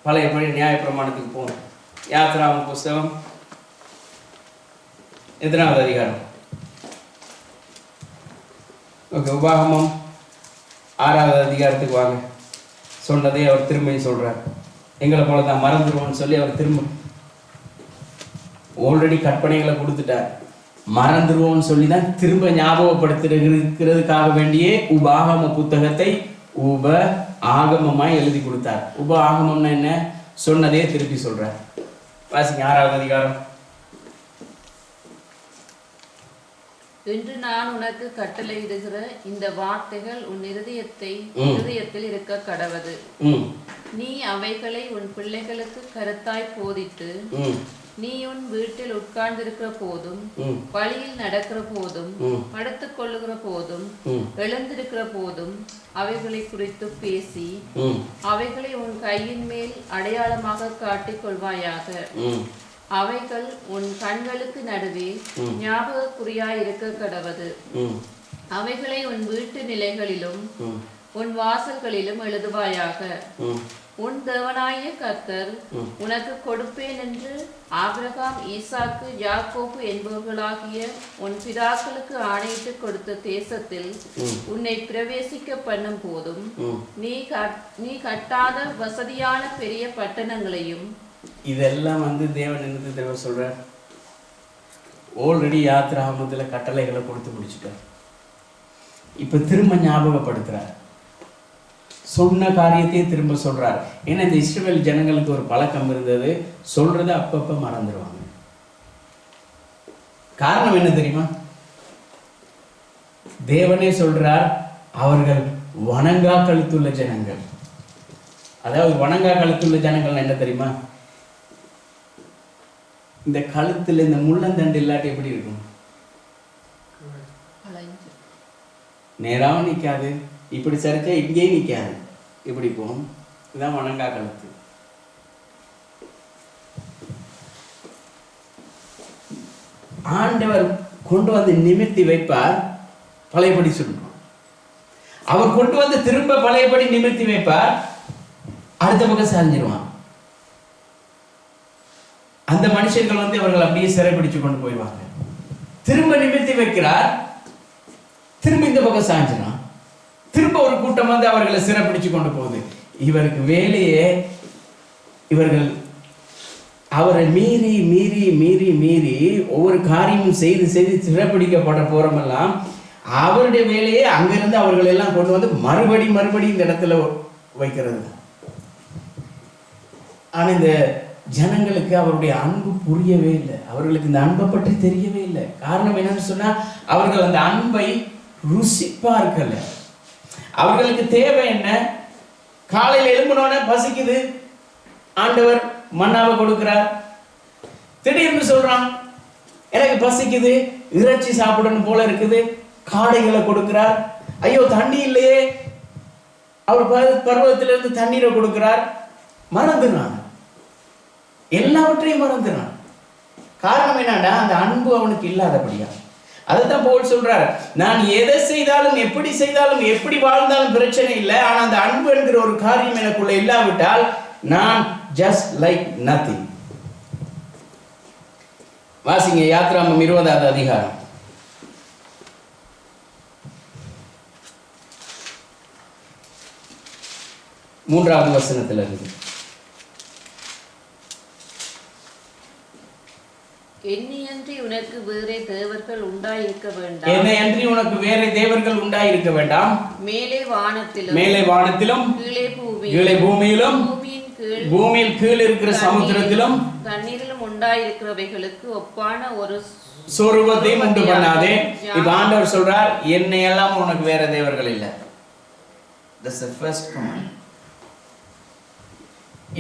பழைய பழைய நியாயப்பிரமாணத்துக்கு போகணும். யாத்திராகமம் புஸ்தகம் எத்தனாவது அதிகாரம்? ஓகே, உபாகமம் 6வது அதிகாரத்துக்கு வாங்க. சொன்னதே அவர் திரும்ப சொல்றார். எங்களை போல தான் மறந்துடுவோம்னு சொல்லி அவர் திரும்ப ஆல்ரெடி கற்பனைகளை கொடுத்துட்டார். மறந்துடுவோம்னு சொல்லி தான் திரும்ப ஞாபகப்படுத்துறதுக்காக வேண்டியே உபாகம புத்தகத்தை உப ஆகமமாய் எழுதி கொடுத்தார். உப ஆகமம்னா என்ன? சொன்னதே திருப்பி சொல்றார். வாசிங்க 6வது அதிகாரம். இன்று நான் உனக்கு கட்டளையிடுகிற இந்த வார்த்தைகள் உன் இருதயத்தில் இருக்க கடவது. நீ அவைகளை உன் பிள்ளைகளுக்கு கருத்தாய் போதித்து, நீ உன் வீட்டில் உட்கார்ந்திருக்கிற போதும், வழியில் நடக்கிற போதும், படுத்துக் கொள்ளுகிற போதும், எழுந்திருக்கிற போதும் அவைகளை குறித்து பேசி, அவைகளை உன் கையின் மேல் அடையாளமாக காட்டிக் கொள்வாயாக. அவைகள் உன் கண்களுக்கு நடுவே ஞாபக குறியாய் இருக்க கடவது. அவைகளை உன் வீட்டு நிலைகளிலும் உன் வாசல்களிலும் எழுதுவாயாக. உன் தேவனாகிய கர்த்தர் உனக்கு கொடுப்பேன் என்று ஆபிரகாம், ஈசாக்கு, யாக்கோபு என்பவர்களாகிய உன் பிதாக்களுக்கு ஆணையிட்டு கொடுத்த தேசத்தில் உன்னை பிரவேசிக்க பண்ணும் போதும் நீ கட்டாத வசதியான பெரிய பட்டணங்களையும். இதெல்லாம் தேவன் என்னது தேவ சொல்றார்? ஆல்ரெடி யாத்திராகமத்துல கட்டளைகளை கொடுத்து முடிச்சுட்டார். இப்ப திரும்ப ஞாபகப்படுத்துறார். சொன்ன காரியத்தையும் திரும்ப சொல்றார். ஏன்னா இந்த இஸ்ரவேல் ஜனங்களுக்கு ஒரு பழக்கம் இருந்தது, சொல்றதை அப்பப்ப மறந்துடுவாங்க. காரணம் என்ன தெரியுமா? தேவனே சொல்றார், அவர்கள் வணங்கா கழுத்துள்ள ஜனங்கள். அதாவது வணங்கா கழுத்துள்ள ஜனங்கள் என்ன தெரியுமா? இந்த கழுத்துல இந்த முள்ளந்தண்டு இல்லாட்டி எப்படி இருக்கும்? நேராவும் நிக்காது, இப்படி சரிச்சா இங்கேயும் நிக்காது, இப்படி போகும். இதுதான் வணங்கா கழுத்து. ஆண்டவர் கொண்டு வந்து நிமிர்த்தி வைப்பார், பழையபடி சொல்லுவோம். அவர் கொண்டு வந்து திரும்ப பழையபடி நிமிர்த்தி வைப்பார், அடுத்த பக்கம் சாஞ்சிருவான். அந்த மனுஷர்கள் அவர்கள் அப்படியே சிறை பிடிச்சு கொண்டு போயிடுவாங்க. திரும்ப நிமிர்த்தி வைக்கிறார், திரும்ப இந்த பக்கம் சாஞ்சினான். திரும்ப ஒரு கூட்டம் வந்து அவர்களை சிறப்பிடிச்சு கொண்டு போகுது. இவருக்கு வேலையே இவர்கள் அவரை மீறி மீறி மீறி மீறி ஒவ்வொரு காரியமும் செய்து செய்து சிறப்பிடிக்கப்பட போறமெல்லாம் அவருடைய வேலையே அங்கிருந்து அவர்கள் எல்லாம் கொண்டு வந்து மறுபடி இந்த இடத்துல வைக்கிறது. ஆனா இந்த ஜனங்களுக்கு அவருடைய அன்பு புரியவே இல்லை. அவர்களுக்கு இந்த அன்பை பற்றி தெரியவே இல்லை. காரணம் என்னன்னு சொன்னா அவர்கள் அந்த அன்பை ருசிப்பார்கள. அவர்களுக்கு தேவை என்ன? காலையில் எழும்பினோட பசிக்குது, ஆண்டவர் மன்னாவை கொடுக்கிறார். திடீர்னு சொல்றான் எனக்கு பசிக்குது, இறைச்சி சாப்பிடணும் போல இருக்குது, காடைகளை கொடுக்கிறார். ஐயோ தண்ணி இல்லையே, அவர் பர்வதத்திலிருந்து தண்ணீரை கொடுக்கிறார். மறந்துறான், எல்லாவற்றையும் மறந்துறான். காரணம் என்னடா? அந்த அன்பு அவனுக்கு இல்லாதபடியா. அதுதான் பவுல் சொல்றார், நான் எதை செய்தாலும் எப்படி செய்தாலும் எப்படி வாழ்ந்தாலும் பிரச்சனை இல்லை, ஆனா அந்த அன்பு என்கிற ஒரு காரியம் எனக்குள்ள இல்லாவிட்டால் நான் ஜஸ்ட் லைக் நத்திங். வாசிங்க யாத்ராமம் 20வது அதிகாரம் 3வது வசனத்துல இருந்து. என்னையன்றி உனக்கு வேறே தேவர்கள் உண்டாயிருக்க வேண்டாம். என்னையன்றி உனக்கு வேறே தேவர்கள் உண்டாயிருக்க வேண்டாம். மேலே வானத்திலும் கீழே பூமியிலும் பூமியில் கீழ் இருக்கிற சமுத்திரத்திலும் தண்ணீரிலும் உண்டாயிருக்கிறவைகளுக்கு ஒப்பான ஒரு சொரூபத்தையும் உண்டு பண்ணாதே. இப்ப ஆண்டவர் சொல்றார், என்னை எல்லாம் உனக்கு வேற தேவர்கள் இல்லை. That's the first command.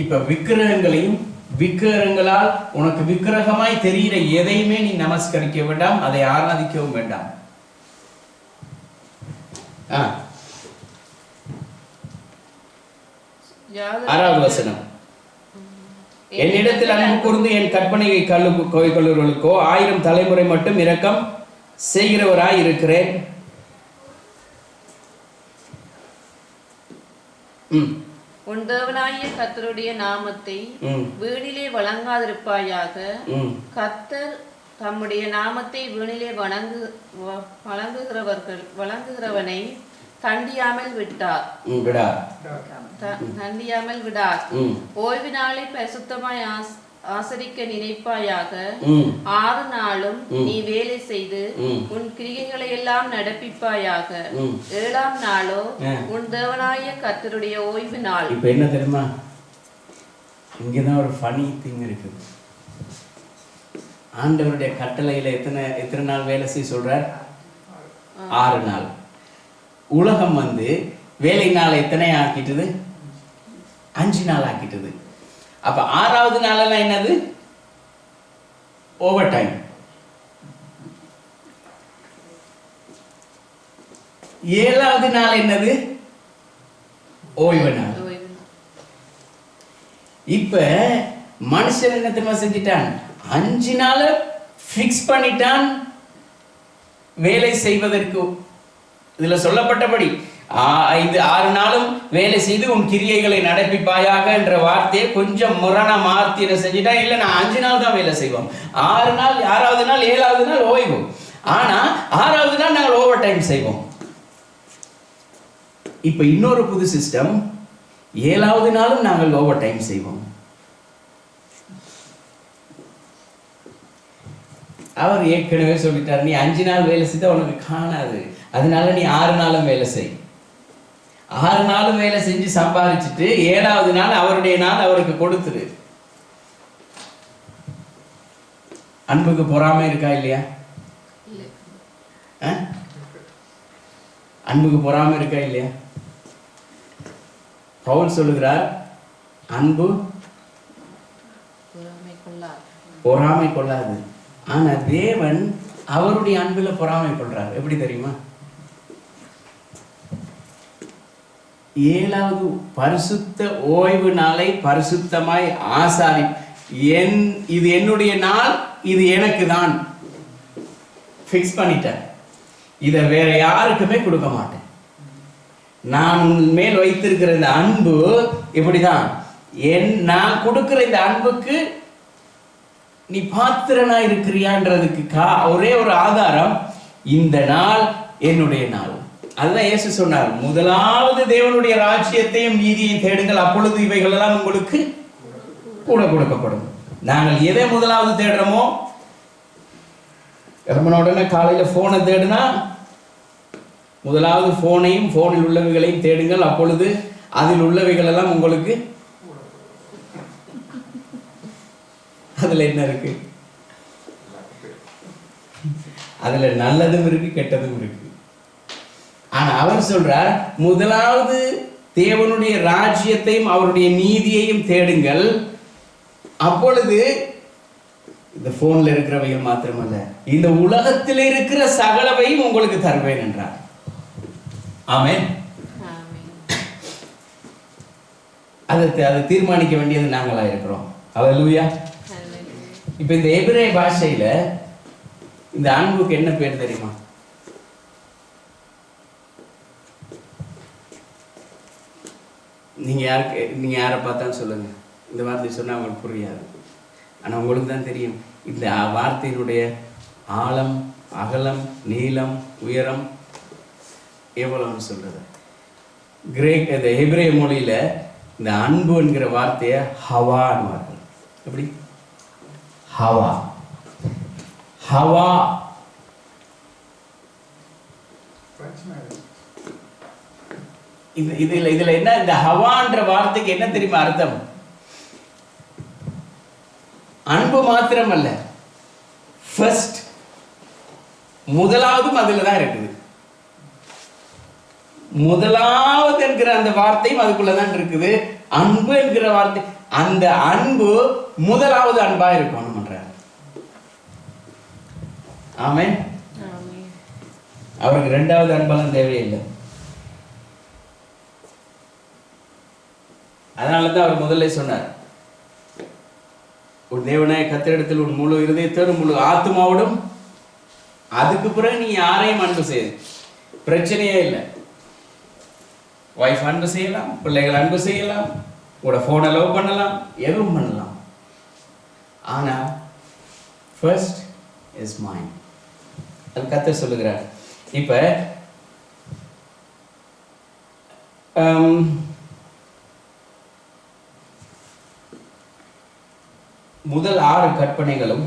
இப்ப விக்கிரகங்களையும் விக்கிரகங்களால் உனக்கு விக்கிரகமாய் தெரிகிற எதையுமே நீ நமஸ்கரிக்க வேண்டாம், அதை ஆராதிக்கவும் வேண்டாம். 6வது வசனம். என்னிடத்தில் அன்பு கூர்ந்து என் கற்பனையை கைக்கொள்ளுவர்களுக்கோ 1000 தலைமுறை மட்டும் இரக்கம் செய்கிறவராய் இருக்கிறேன். உன் தேவனாகிய கர்த்தருடைய நாமத்தை வீணிலே வழங்காதிருப்பாயாக. கர்த்தர் தம்முடைய நாமத்தை வீணிலே வழங்குகிறவனை தண்டியாமல் விடார். ஓய்வு நாளை பரிசுத்தமாய் ஆசரிக்க நினைப்பாயாக. 6 நாளும் நீ வேலை செய்து உன் கிரியைகளை எல்லாம் நடப்பிப்பாயாக. 7ஆம் நாளோ உன் தேவனாகிய கர்த்தருடைய ஓய்வு நாள். இப்ப என்ன தெரியுமா, இங்கதான் ஒரு ஃபனி திங் இருக்குது. ஆண்டவருடைய கட்டளையில எத்தனை நாள் வேலை செய்ய சொல்றார்? 6 நாள். உலகம் வந்து வேலை நாள் எத்தனை ஆக்கிட்டது? 5 நாள் ஆக்கிட்டது. அப்ப 6வது நாளெல்லாம் என்னது? Over time. 7வது நாள் என்னது? ஓய்வு நாள். இப்ப மனுஷன் என்ன தெரியுமா செஞ்சிட்டான்? 5 நாள் பிக்ஸ் பண்ணிட்டான் வேலை செய்வதற்கு. இதுல சொல்லப்பட்டபடி 6 நாளும் வேலை செய்து உன் கிரியைகளை நடப்பிப்பாயாக என்ற வார்த்தையை கொஞ்சம் முரணா மாற்றி செஞ்சுட்டா. இல்லை, நான் 5 நாள் தான் வேலை செய்வோம், 6 நாள், 6வது நாள் 7வது நாள் ஓய்வு. ஆனா 6வது நாள் நாங்கள் ஓவர் டைம் செய்வோம். இப்ப இன்னொரு புது சிஸ்டம், 7வது நாளும் நாங்கள் ஓவர் டைம் செய்வோம். அவர் ஏற்கனவே சொல்லிட்டார், நீ 5 நாள் வேலை செய்தா உனக்கு காணாது, அதனால நீ 6 நாளும் வேலை செய். 6 நாளும் வேலை செஞ்சு சம்பாதிச்சுட்டு 7வது நாள் அவருடைய நாள் அவருக்கு கொடுத்துரு. அன்புக்கு பொறாமை இருக்கா இல்லையா? அன்புக்கு பொறாமை இருக்கா இல்லையா? பவுல் சொல்லுகிறார், அன்பு பொறாமை கொள்ளாது. ஆனா தேவன் அவருடைய அன்புல பொறாமை கொள்றார். எப்படி தெரியுமா? 7வது பரிசுத்த ஓய்வு நாளை பரிசுத்தமாய் ஆசாரி. இது என்னுடைய நாள், இது எனக்கு தான் ஃபிக்ஸ் பண்ணிட்டேன். இதை வேற யாருக்குமே கொடுக்க மாட்டேன். நான் மேல் வைத்திருக்கிற இந்த அன்பு இப்படிதான். நான் கொடுக்கிற இந்த அன்புக்கு நீ பாத்திரனா இருக்கிறியான்றதுக்கு ஒரே ஒரு ஆதாரம், இந்த நாள் என்னுடைய நாள். அதுதான் இயேசு சொன்னார், முதலாவது தேவனுடைய ராஜ்யத்தையும் நீதியையும் தேடுங்கள், அப்பொழுது இவைகள் எல்லாம் உங்களுக்கு கூட கொடுக்கப்படும். நாங்கள் எதை முதலாவது தேடுறோமோ, கிளம்பின உடனே காலையில போனை தேடுனா முதலாவது போனையும் போனில் உள்ளவைகளையும் தேடுங்கள், அப்பொழுது அதில் உள்ளவைகள் எல்லாம் உங்களுக்கு. அதுல என்ன இருக்கு? அதுல நல்லதும் இருக்கு, கெட்டதும் இருக்கு. ஆனா அவர் சொல்றார், முதலாவது தேவனுடைய ராஜ்யத்தையும் அவருடைய நீதியையும் தேடுங்கள், அப்பொழுது இந்த போன்ல இருக்கிறவைகள் மாத்திரமல்ல, இந்த உலகத்தில் இருக்கிற சகலவையும் உங்களுக்கு தருவேன் என்றார். ஆமென். அதை தீர்மானிக்க வேண்டியது நாங்களா இருக்கிறோம். அல்லேலூயா. இப்ப இந்த எபிரேய பாஷையில இந்த அன்புக்கு என்ன பேர் தெரியுமா? நீங்க யாரை பார்த்தாலும் சொல்லுங்க, இந்த வார்த்தை சொன்னா அவங்களுக்கு புரியாது. ஆனா உங்களுக்கு தான் தெரியும் இந்த வார்த்தையினுடைய ஆழம், அகலம், நீளம், உயரம் எவ்வளவுன்னு சொல்றது. இந்த எபிரேய மொழியில இந்த அன்பு என்கிற வார்த்தையை ஹவான்னு. எப்படி? ஹவா. ஹவா இதுல என்ன, இந்த ஹவான்ற வார்த்தைக்கு என்ன தெரியுமா அர்த்தம்? அன்பு மாத்திரம் அல்ல, ஃபர்ஸ்ட், முதலாவதும் அதுல தான் இருக்குது. முதலாவது என்கிற அந்த வார்த்தையும் அதுக்குள்ளதான் இருக்குது. அன்பு என்கிற வார்த்தை, அந்த அன்பு முதலாவது அன்பா இருக்கணும். ஆமென். அவருக்கு இரண்டாவது அன்பெல்லாம் தேவையில்லை. அதனாலதான் அவர் முதல்ல சொன்னார், ஒரு தேவனாய கர்த்தரிடத்தில் உன் முழு இருதயத்தோடும் முழு ஆத்துமாவோடும், அதுக்கு பிறகு நீ யாரையும் அன்பு செய்யுது, பிரச்சனையே இல்லை. வைஃப் அன்பு செய்யலாம், பிள்ளைகள் அன்பு செய்யலாம், உங்களோட போனை லவ் பண்ணலாம், எதுவும் பண்ணலாம். ஆனா ஃபர்ஸ்ட் இஸ் மைண்ட். அது கர்த்தர் சொல்லுகிறார். இப்ப முதல் 6 கற்பனைகளும்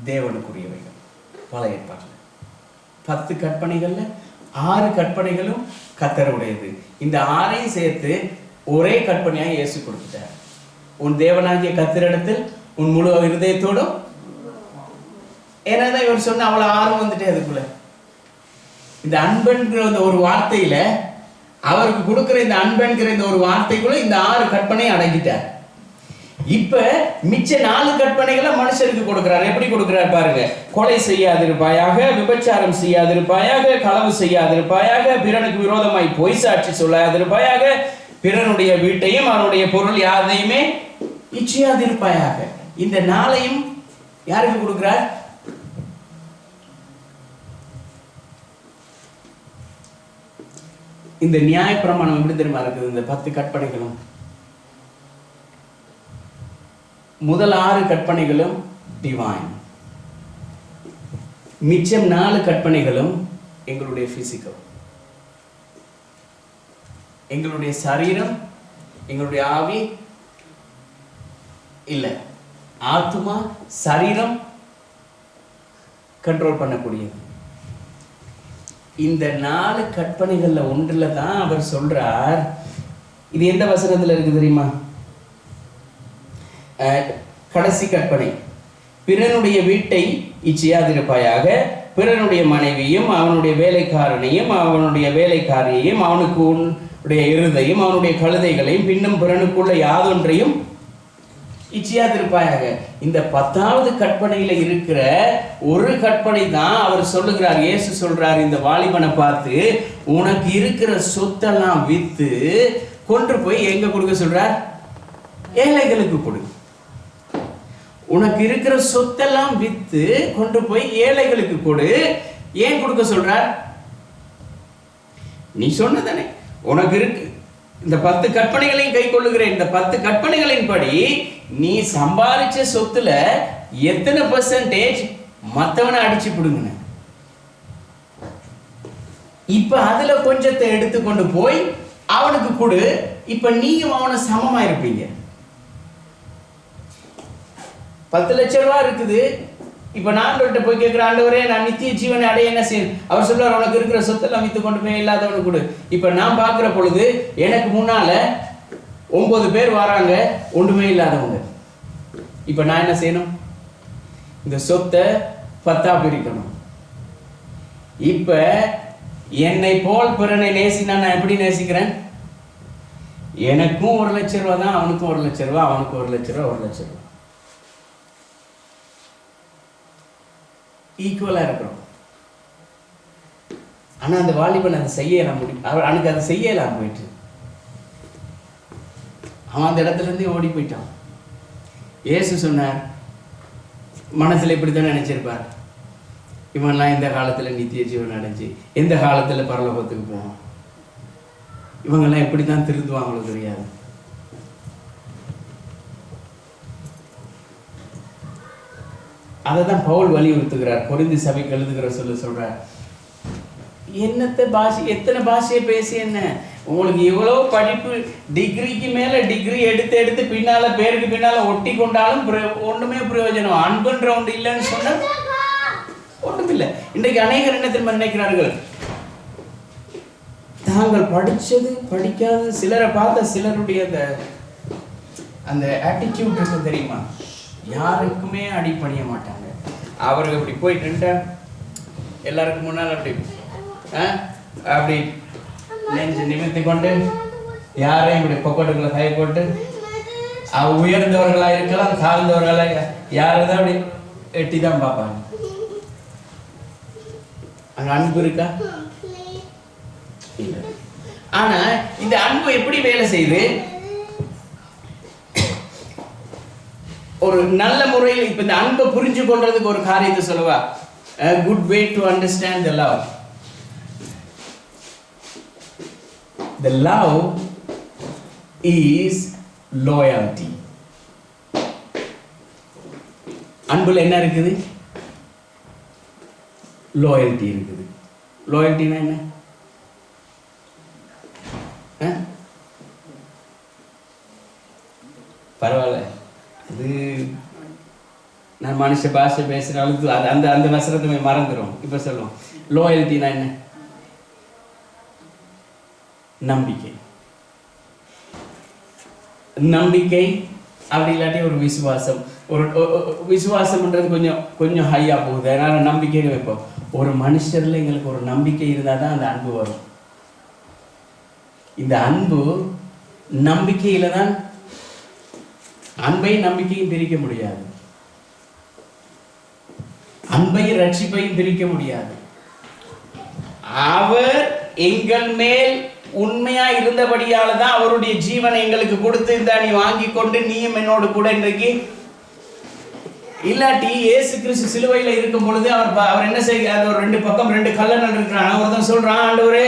தேவனுக்குரியவைகள். பழைய ஏற்பாட்டில் 10 கற்பனைகள்ல 6 கற்பனைகளும் கர்த்தருடையது. இந்த 6ஐயும் சேர்த்து ஒரே கற்பனையாக இயேசு கொடுத்துட்டார். உன் தேவனாகிய கர்த்தரிடத்தில் உன் முழு இருதயத்தோடும். ஏன்னா இவர் சொன்ன அவ்வளவு ஆர்வம் வந்துட்டே அதுக்குள்ள. இந்த அன்பென்கிற ஒரு வார்த்தையில, அவருக்கு கொடுக்கிற இந்த அன்பென்கிற இந்த ஒரு வார்த்தைக்குள்ள இந்த 6 கற்பனையை அடங்கிட்டார். இப்ப மிச்ச 4 கற்பனைகளை மனுஷருக்கு கொடுக்கிறார். எப்படி கொடுக்கிறார் பாருங்க. கொலை செய்யாதிருப்பாயாக, விபச்சாரம் செய்யாதிருப்பாயாக, களவு செய்யாதிருப்பாயாக, பிறனுக்கு விரோதமாய் பொய் சாட்சி சொல்லாதிருப்பாயாக, பிறனுடைய வீட்டையும் அவனுடைய பொருள் யாரையுமே இச்சையாதிருப்பாயாக. இந்த 4ஐயும் யாருக்கு கொடுக்கிறார்? இந்த நியாயப்பிரமாணம் எப்படி தெரியுமா இருக்குது? இந்த 10 கற்பனைகளும், முதல் 6 கற்பனைகளும் டிவைன், மிச்சம் 4 கற்பனைகளும் எங்களுடைய பிசிக்கல், எங்களுடைய சரீரம், எங்களுடைய ஆவி இல்ல, ஆத்மா, சரீரம் கண்ட்ரோல் பண்ணக்கூடியது. இந்த 4 கற்பனைகள்ல ஒன்றுல தான் அவர் சொல்றார். இது எந்த வசனத்துல இருக்கு தெரியுமா? கடைசி கற்பனை, பிறனுடைய வீட்டை இச்சையாதிருப்பாயாக, பிறனுடைய மனைவியும் அவனுடைய வேலைக்காரனையும் அவனுடைய வேலைக்காரியையும் அவனுக்கு உன்னுடைய இருதையும் அவனுடைய கழுதைகளையும் பின்னும் பிறனுக்குள்ள யாதொன்றையும் இச்சையாதிருப்பாயாக. இந்த 10வது கற்பனையில இருக்கிற ஒரு கற்பனை தான் அவர் சொல்லுகிறார். இயேசு சொல்றார் இந்த வாலிபனை பார்த்து, உனக்கு இருக்கிற சொத்தெல்லாம் வித்து கொண்டு போய் எங்க கொடுக்க சொல்றார்? ஏழைகளுக்கு கொடு. உனக்கு இருக்கிற சொத்தெல்லாம் வித்து கொண்டு போய் ஏழைகளுக்கு கொடு. ஏன் கொடுக்க சொல்றார்? நீ சொன்னதானே உனக்கு இருக்கு. இந்த 10 கற்பனைகளையும் கை கொள்ளுகிறேன். இந்த 10 கற்பனைகளின் படி நீ சம்பாதிச்ச சொத்துல எத்தனை % மத்தவனை அடிச்சு பிடுங்க? இப்ப அதுல கொஞ்சத்தை எடுத்துக்கொண்டு போய் அவனுக்கு கொடு. இப்ப நீயும் அவனை சமமா இருப்பீங்க. 10 லட்சம் ரூபாய் இருக்குது. இப்ப நான் ஆண்டவர்கிட்ட போய் கேட்கிற, ஆண்டவரே நான் நித்திய ஜீவனை அடைய என்ன செய்யணும்? அவர் சொல்றார், உனக்கு இருக்கிற சொத்தெல்லாம் வித்து கொண்டு போய் இல்லாதவனுக்கு கொடு. இப்ப நான் பார்க்கிற பொழுது எனக்கு முன்னால 9 பேர் வராங்க, ஒன்றுமே இல்லாதவங்க. இப்ப நான் என்ன செய்யணும்? இந்த சொத்தை 10ஆ பிரிக்கணும். இப்ப என்னை போல் பிறனை நேசினா நான் எப்படி நேசிக்கிறேன்? எனக்கும் 1 லட்சம் ரூபா தான், அவனுக்கும் 1 லட்சம் ரூபா, அவனுக்கும் 1 லட்சம் ரூபா, 1 லட்சம் ரூபா ஈக்குவலா இருக்கிறோம். ஆனா அந்த வாலிபன் அதை செய்யலாம் முடியும். அவனுக்கு அதை செய்யலாம் போயிட்டு அவன் அந்த இடத்துல இருந்தே ஓடி போயிட்டான். இயேசு சொன்னார், மனசுல இப்படித்தான் நினைச்சிருப்பார், இவன்லாம் இந்த காலத்துல நித்திய ஜீவன் அடைஞ்சு எந்த காலத்துல பரலோகத்துக்கு போவான், இவங்கெல்லாம் எப்படித்தான் திருந்துவாங்களோ தெரியாது. அதைதான் பவுல் வலியுறுத்துகிறார். கொரிந்தி சபைக்கு எழுதுகிற சொல்றார், என்னத்த பாஷை, எத்தனை பாஷையை பேசி என்ன, உங்களுக்கு இவ்வளவு படிப்பு, டிகிரிக்கு மேல டிகிரி எடுத்து பின்னால பேருக்கு பின்னால ஒட்டி கொண்டாலும் ஒண்ணுமே பிரயோஜனம். அன்புன்ற ஒன்று இல்லைன்னு சொன்னா ஒன்றும் இல்லை. இன்றைக்கு அநேகர் என்ன திரும்ப நினைக்கிறார்கள், தாங்கள் படிச்சது படிக்காத சிலரை பார்த்த சிலருடைய அந்த ஆட்டிடியூட் இருக்கு தெரியுமா? யாருக்குமே அடிப்பணிய மாட்டாங்க. அவருக்கு அப்படி போயிட்டு எல்லாருக்கும் முன்னால் அப்படி நெஞ்சு நிமித்தி கொண்டு யாரையும் இப்படி பொக்கட்டுக்குள்ள கை போட்டு உயர்ந்தவர்களா இருக்கலாம், தாழ்ந்தவர்களா யாருதான் அப்படி எட்டி தான் பார்ப்பாங்க. அங்க அன்பு இருக்கா? இல்ல. ஆனா இந்த அன்பு எப்படி வேலை செய்யுது? ஒரு நல்ல முறையில் இப்ப இந்த அன்பை புரிஞ்சு கொள்றதுக்கு ஒரு காரியத்தை சொல்லுவா. A good way to understand the love. The love is loyalty. அன்புல என்ன இருக்குது? loyalty இருக்குது. loyaltyனா என்ன? பரவாயில்ல, அது நான் மனுஷ பாஷை பேசுறாலும் அந்த அந்த வசனத்தை மறந்துடும். இப்ப சொல்லுவோம், லோயல்ட்டினா என்ன? நம்பிக்கை. நம்பிக்கை அப்படி இல்லாட்டி ஒரு விசுவாசம். ஒரு விசுவாசம்ன்றது கொஞ்சம் ஹையா போகுது, அதனால நம்பிக்கைன்னு வைப்போம். ஒரு மனுஷர்ல எங்களுக்கு ஒரு நம்பிக்கை இருந்தால் தான் அந்த அன்பு வரும். இந்த அன்பு நம்பிக்கையில தான். அன்பையும் நம்பிக்கையும் பிரிக்க முடியாது, அன்பையும் ரட்சிப்பையும் பிரிக்க முடியாது. அவர் எங்கள் மேல் உண்மையா இருந்தபடியால தான் அவருடைய ஜீவனை எங்களுக்கு கொடுத்து, இந்த நீ வாங்கி கொண்டு நீயும் என்னோடு கூட இன்றைக்கு. இல்லாட்டி இயேசு கிறிஸ்து சிலுவையில இருக்கும் பொழுது அவர் என்ன செய்கிறார்? ஒரு 2 பக்கம் 2 கல்லணல் இருக்கிறான். ஒருத்தன் சொல்றான், ஆண்டவரே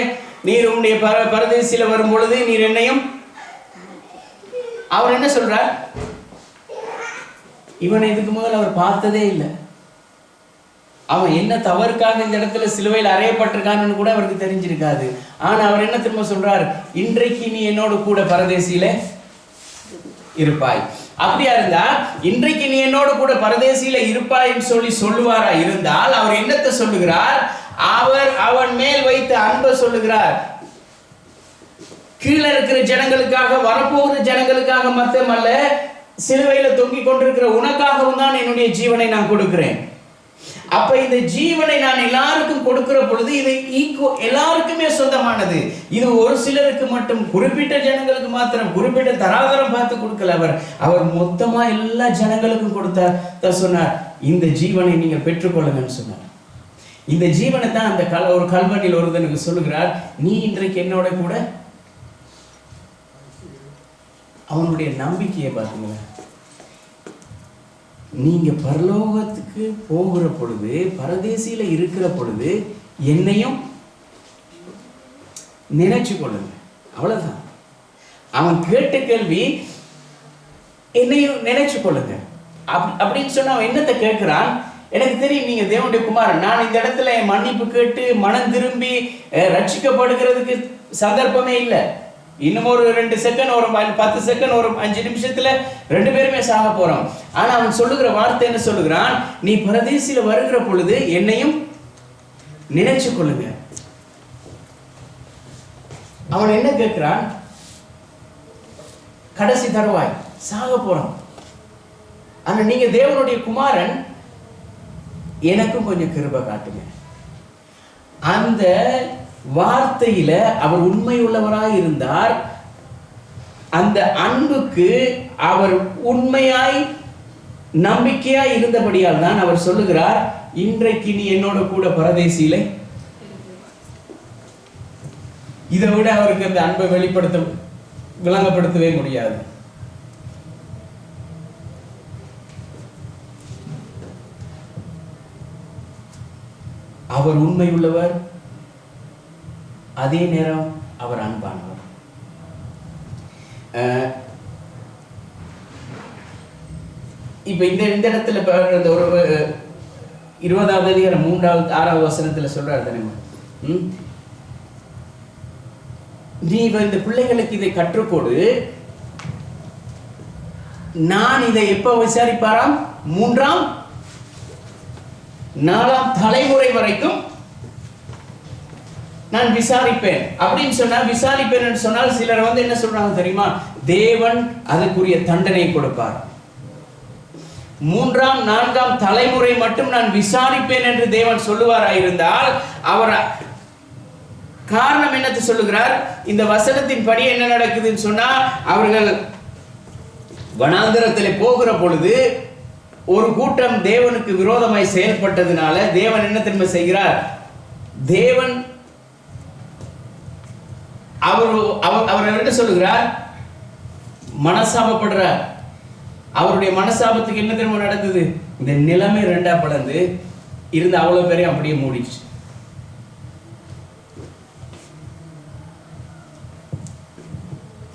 நீர் உம்முடைய பரதேசில வரும் பொழுது நீர் என்னையும். அவர் என்ன சொல்றார்? இவனை இதுக்கு முதல் அவர் பார்த்ததே இல்லை. அவன் என்ன தவறுக்காக இந்த இடத்துல சிலுவையில் அறையப்பட்டிருக்கான்னு கூட அவருக்கு தெரிஞ்சிருக்காது. ஆனா அவர் என்ன திரும்ப சொல்றார்? இன்றைக்கு நீ என்னோடு கூட பரதேசியில இருப்பாய். அப்படியா இருந்தா இன்றைக்கு நீ என்னோடு கூட பரதேசியில இருப்பாய்ன்னு சொல்லுவாரா இருந்தால் அவர் என்னத்தை சொல்லுகிறார்? அவர் அவன் மேல் வைத்த அன்பை சொல்லுகிறார். கீழே இருக்கிற ஜனங்களுக்காக, வரப்போகிற ஜனங்களுக்காக மட்டுமல்ல, சிலுவையில தொங்கிக் கொண்டிருக்கிற உனக்காகவும் தான் என்னுடைய ஜீவனை நான் கொடுக்கிறேன். அப்ப இந்த ஜீவனை நான் எல்லாருக்கும் கொடுக்கிற பொழுது இது எல்லாருக்குமே சொந்தமானது. இது ஒரு சிலருக்கு மட்டும், குறிப்பிட்ட ஜனங்களுக்கு மாத்திரம், குறிப்பிட்ட தராதரம் பார்த்து கொடுக்கல. அவர் மொத்தமா எல்லா ஜனங்களுக்கும் கொடுத்த சொன்னார், இந்த ஜீவனை நீங்கள் பெற்றுக்கொள்ளுங்கன்னு சொன்னார். இந்த ஜீவனை தான் அந்த ஒரு கல்வனில் ஒருவனுக்கு சொல்லுகிறார், நீ இன்றைக்கு என்னோட கூட. அவனுடைய நம்பிக்கையை பார்த்தீங்களா? நீங்க பரலோகத்துக்கு போகிற பொழுது, பரதேசியில இருக்கிற பொழுது என்னையும் நினைச்சு கொள்ளுங்க. அவ்வளவுதான். அவன் கேட்ட கேள்வி, என்னையும் நினைச்சு கொள்ளுங்க அப்படின்னு சொன்ன. அவன் என்னத்தை கேட்கிறான்? எனக்கு தெரியும் நீங்க தேவனுடைய குமாரன். நான் இந்த இடத்துல மன்னிப்பு கேட்டு மனம் திரும்பி ரட்சிக்கப்படுகிறதுக்கு சந்தர்ப்பமே இல்லை. இன்னும் ஒரு 2 செகண்ட், ஒரு 10 செகண்ட், ஒரு 5 நிமிஷத்துல 2 பேருமே சாக போறோம். ஆனா அவன் சொல்லுகிற வார்த்தை என்ன சொல்லுகிறான்? நீ பரதேசில வருகிற பொழுது என்னையும் நினைச்சு கொள்ளுங்க. அவன் என்ன கேட்கிறான்? கடைசி தருவாய் சாக போறான். ஆனா நீங்க தேவனுடைய குமாரன், எனக்கும் கொஞ்சம் கிருபை காட்டுங்க. அந்த வார்த்தையில அவர் உண்மை உள்ளவராய் இருந்தார். அந்த அன்புக்கு அவர் உண்மையாய் நம்பிக்கையாய் இருந்தபடியால் தான் அவர் சொல்லுகிறார், இன்றைக்கு நீ என்னோட கூட பரதேசியில. இதை விட அவருக்கு அந்த அன்பை விளங்கப்படுத்தவே முடியாது. அவர் உண்மை உள்ளவர், அதே நேரம் அவர் அன்பானவர். இப்ப இந்த இடத்துல ஒரு 20வது அதிகாரம் 3வது 6வது வசனத்துல சொல்றாரு தெரியுமா, நீ இந்த பிள்ளைகளுக்கு இதை கற்றுக்கொடு, நான் இதை எப்ப விசாரிப்பாராம்? 3ஆம் 4ஆம் தலைமுறை வரைக்கும் நான் விசாரிப்பேன் அப்படின்னு சொன்னா, விசாரிப்பேன் சொன்னால் சிலர் என்ன சொல்றாங்க தெரியுமா, தேவன் அதற்குரிய தண்டனை கொடுப்பார். 3ஆம் 4ஆம் தலைமுறை மட்டும் நான் விசாரிப்பேன் என்று தேவன் சொல்லுவாராயிருந்தால், அவர் காரணம் என்னத்தை சொல்லுகிறார்? இந்த வசனத்தின் படி என்ன நடக்குதுன்னு சொன்னா, அவர்கள் வனாந்தரத்தில் போகிற பொழுது ஒரு கூட்டம் தேவனுக்கு விரோதமாய் செயல்பட்டதுனால தேவன் என்ன திரும்ப செய்கிறார்? தேவன் அவர் என்ன சொல்லுகிறார்? மனசாபப்படுறார். அவருடைய மனசாபத்துக்கு என்ன திரும்ப நடந்தது? இந்த நிலைமை 2ஆ பிளந்து இருந்த அவ்வளவு பேரையும் அப்படியே மூடிச்சு.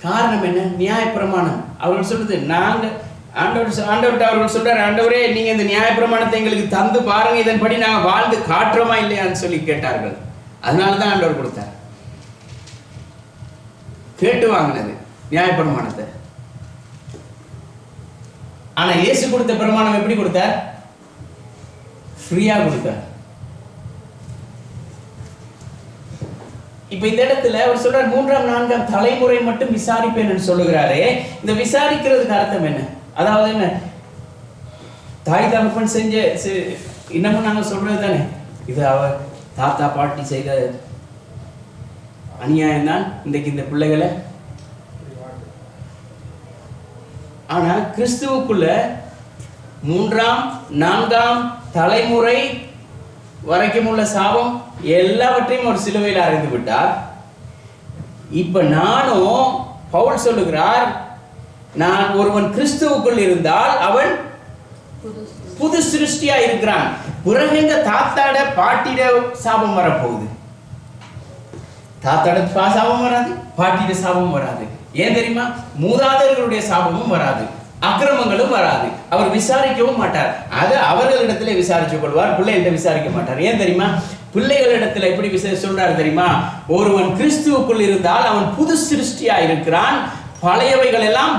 காரணம் என்ன? நியாயப்பிரமாணம். அவர்கள் சொல்றது, நாங்க ஆண்டவர்கிட்ட அவர்கள் சொல்றாரு, ஆண்டவரே நீங்க இந்த நியாயப்பிரமாணத்தை எங்களுக்கு தந்து பாருங்க, இதன்படி நாங்க வாழ்ந்து காட்டுறோமா இல்லையான்னு சொல்லி கேட்டார்கள். அதனாலதான் ஆண்டவர் கொடுத்தார். கேட்டு வாங்கினது நியாயப்பிரமாணத்தை. ஆனா இயேசு கொடுத்த பிரமாணம் எப்படி கொடுத்தார்? ஃப்ரீயா கொடுத்தார். இப்ப இந்த இடத்துல அவர் சொல்றார், 3ஆம் 4ஆம் தலைமுறை மட்டும் விசாரிப்பேன் சொல்லுகிறாரே. இந்த விசாரிக்கிறதுக்கு அர்த்தம் என்ன? அதாவது என்ன, தாய் தகப்பன் செஞ்ச இன்னமும் நாங்க சொல்றது தானே, இது அவர் தாத்தா பாட்டி செய்த அநியாயம் தான் இன்றைக்கு இந்த பிள்ளைகளை. ஆனா கிறிஸ்துவுக்குள்ள 3ஆம் 4ஆம் தலைமுறை வரைக்கும் உள்ள சாபம் எல்லாவற்றையும் ஒரு சிலுவையில் அறிந்து விட்டார். இப்ப நானும், பவுல் சொல்லுகிறார், நான் ஒருவன் கிறிஸ்துவுக்குள் இருந்தால் அவன் புது சிருஷ்டியா இருக்கிறான். பிறகு இந்த தாத்தாட பாட்டிட சாபம் வரப்போகுது. தாத்தாட சாபம் வராது, பாட்டிட சாபம் வராது. ஏன் தெரியுமா? மூதாதையர்களுடைய சாபமும் வராது, அக்கிரமங்களும் வராது. அவர் விசாரிக்கவும் மாட்டார். அது அவர்களிடத்துல விசாரிச்சு கொள்வார், பிள்ளைகிட்ட விசாரிக்க மாட்டார். ஏன் தெரியுமா? பிள்ளைகளிடத்துல எப்படி சொல்றாரு தெரியுமா? ஒருவன் கிறிஸ்துவுக்குள் இருந்தால் அவன் புது சிருஷ்டியா இருக்கிறான், பழையவைகள் எல்லாம்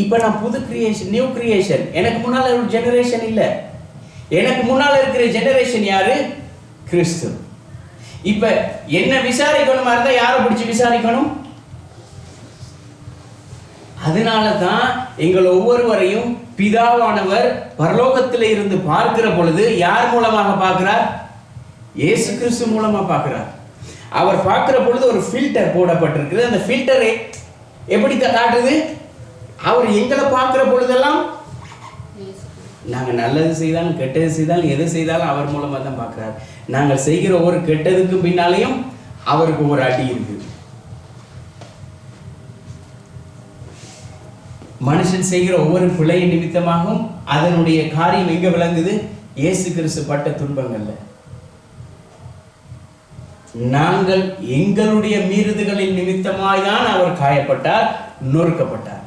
இப்ப நான் புது கிரியேஷன், நியூ கிரியேஷன். எனக்கு முன்னால ஒரு ஜெனரேஷன் இல்ல, எனக்கு முன்னால இருக்கிற ஜெனரேஷன் யாரு? கிறிஸ்து. இப்ப என்ன விசாரிக்கணுமா இருந்தா யாரை பிடிச்சு விசாரிக்கணும்? அதனாலதான் எங்கள் ஒவ்வொருவரையும் பிதாவானவர் பரலோகத்தில் இருந்து பார்க்கிற பொழுது யார் மூலமாக பார்க்கிறார்? இயேசு கிறிஸ்து மூலமா பார்க்கிறார். அவர் பார்க்கிற பொழுது ஒரு ஃபில்டர் போடப்பட்டிருக்கிறது. அந்த ஃபில்டரை எப்படி காட்டுது? அவர் எங்களை பார்க்கிற பொழுதெல்லாம் நாங்க நல்லது செய்தாலும் கெட்டது செய்தாலும் எது செய்தாலும் அவர் மூலமா தான் பார்க்கிறார். நாங்கள் செய்கிற ஒரு கெட்டதுக்கு பின்னாலேயும் அவருக்கு ஒரு அடி இருக்கு. மனுஷன் செய்கிற ஒவ்வொரு பிழையின் நிமித்தமாகவும் அதனுடைய காரியம் எங்க விளங்குது? இயேசு கிறிஸ்து பட்ட துன்பங்கள்ல. நாங்கள் எங்களுடைய மீறுதல்களின் நிமித்தமாய்தான் அவர் காயப்பட்டார், நொறுக்கப்பட்டார்.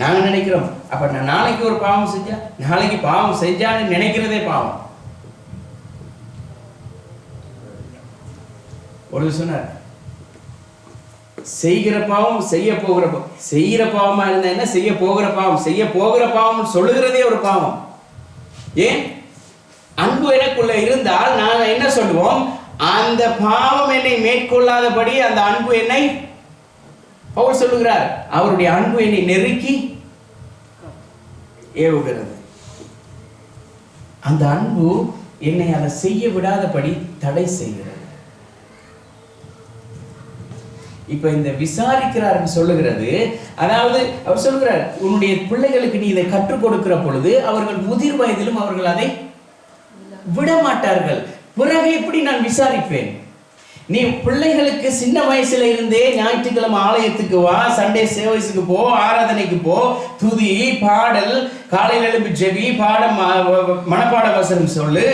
நாங்க நினைக்கிறோம், அப்ப நான் நாளைக்கு ஒரு பாவம் செஞ்சா, நாளைக்கு பாவம் செஞ்சான்னு நினைக்கிறதே பாவம். ஒரு சொன்னார், செய்கிற பாவம் செய்ய போகிற செய்கிற பாவமா இருந்தா என்ன, செய்ய போகிற பாவம் சொல்லுகிறதே ஒரு பாவம். ஏன்? அன்பு எனக்குள்ள இருந்தால் நாங்கள் என்ன சொல்லுவோம், அந்த பாவம் என்னை மேற்கொள்ளாதபடி அந்த அன்பு என்னை, பவுல் சொல்லுகிறார், அவருடைய அன்பு என்னை நெருக்கி ஏவுகிறது. அந்த அன்பு என்னை அதை செய்ய விடாதபடி தடை செய்கிறது. இப்ப இந்த விசாரிக்கிறார் சொல்லுகிறது, அதாவது அவர் சொல்லுகிறார், உன்னுடைய பிள்ளைகளுக்கு நீ இதை கற்றுக் கொடுக்கிற பொழுது அவர்கள் முதிர் வயதிலும் அவர்கள் அதை விட மாட்டார்கள். பிறகு எப்படி நான் விசாரிப்பேன்? நீ பிள்ளைகளுக்கு சின்ன வயசுல இருந்தே ஞாயிற்றுக்கிழமை ஆலயத்துக்கு வா, சண்டே சேவைஸுக்கு போ, ஆராதனைக்கு போ, துதி பாடல், காலையில் எழும்பி ஜெபி, பாடம் மனப்பாட வசனம் சொல்லு,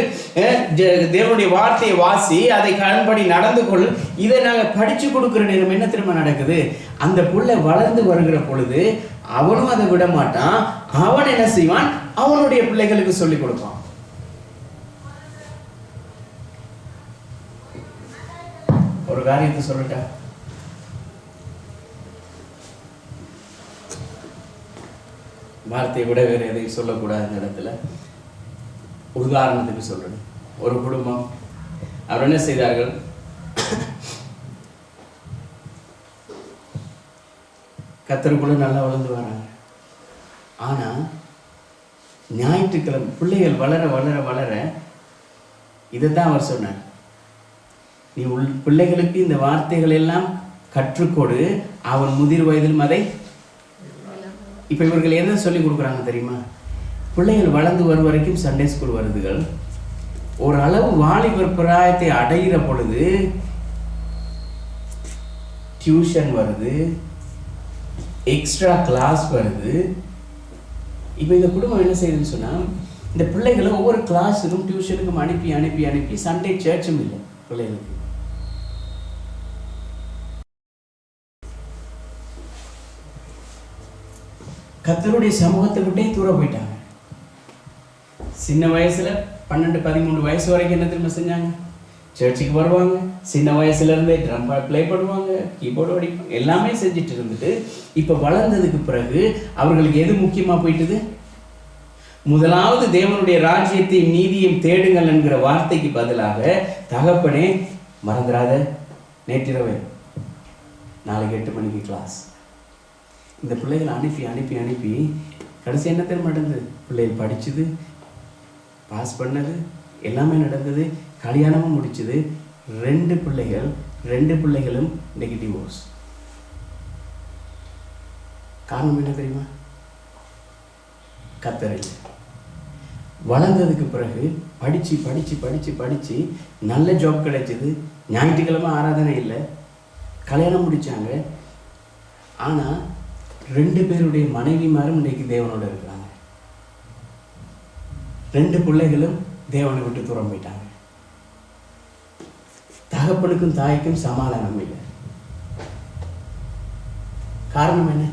தேவனுடைய வார்த்தையை வாசி, அதை கடன்படி நடந்து கொள், இதை நாங்கள் படிச்சு கொடுக்குற நேரம் என்ன திரும்ப நடக்குது? அந்த புள்ளை வளர்ந்து வருகிற பொழுது அவனும் அதை விட மாட்டான். அவன் என்ன செய்வான்? அவனுடைய பிள்ளைகளுக்கு சொல்லிக் கொடுப்பான். ஒரு காரியத்தை சொல்லட்டா, வார்த்தையை விட வேற எதையும் சொல்லக்கூடாது இந்த இடத்துல. உதாரணத்துக்கு சொல்றேன், ஒரு குடும்பம் அவர் என்ன செய்தார்கள், கத்தருக்குள்ள நல்லா வளர்ந்து வராங்க. ஆனா ஞாயிற்றுக்கிழமை பிள்ளைகள் வளர வளர வளர இதைத்தான் அவர் சொன்னார், நீ பிள்ளைகளுக்கு இந்த வார்த்தைகள் எல்லாம் கற்றுக்கொடு, அவன் முதிர் வயதிலும் அதை. இப்ப இவர்கள் என்ன சொல்லி கொடுக்குறாங்க தெரியுமா? பிள்ளைகள் வளர்ந்து வரும் வரைக்கும் சண்டே ஸ்கூல் வருதுகள், ஒரு அளவு வாலிபர் பிராயத்தை அடைகிற பொழுது டியூஷன் வருது, எக்ஸ்ட்ரா கிளாஸ் வருது. இப்ப இந்த குடும்பம் என்ன செய்யுதுன்னு சொன்னா, இந்த பிள்ளைகளை ஒவ்வொரு கிளாஸுக்கும் டியூஷனுக்கும் அனுப்பி அனுப்பி அனுப்பி சண்டே சர்ச்சும் இல்லை பிள்ளைகளுக்கு. கர்த்தருடைய சமூகத்தை விட்டே தூர போயிட்டாங்க. சின்ன வயசுல 12-13 வயசு வரைக்கும் என்ன திரும்ப செஞ்சாங்க? சர்ச்சுக்கு வருவாங்க, சின்ன வயசுல இருந்தே ட்ரம் ப்ளே பண்ணுவாங்க, கீபோர்டு அடிப்பாங்க, எல்லாமே செஞ்சுட்டு இருந்துட்டு இப்ப வளர்ந்ததுக்கு பிறகு அவர்களுக்கு எது முக்கியமா போயிட்டுது? முதலாவது தேவனுடைய ராஜ்யத்தையும் நீதியும் தேடுங்கள் என்கிற வார்த்தைக்கு பதிலாக, தகப்பனே மறந்துடாத நேற்றிரவே நாளைக்கு 8 மணிக்கு கிளாஸ். இந்த பிள்ளைகளை அனுப்பி அனுப்பி அனுப்பி கடைசி என்ன தெரியுமா நடந்தது? பிள்ளைகள் படிச்சுது, பாஸ் பண்ணது, எல்லாமே நடந்தது, கல்யாணமும் முடிச்சுது. 2 பிள்ளைகளும் இன்னைக்கு டிவோர்ஸ். காரணம் என்ன தெரியுமா? கத்தரை வளர்ந்ததுக்கு பிறகு படிச்சு படிச்சு படிச்சு படிச்சு நல்ல ஜாப் கிடைச்சது, ஞாயிற்றுக்கிழமை ஆராதனை இல்லை, கல்யாணம் முடிச்சாங்க. ஆனா 2 பேருடைய மனைவிமாரும் இன்னைக்கு தேவனோட இருக்கிறாங்க. 2 பிள்ளைகளும் தேவனை விட்டு தூரம் போயிட்டாங்க. தகப்பனுக்கும் தாய்க்கும் சமாதானம் இல்லை. காரணம் என்ன?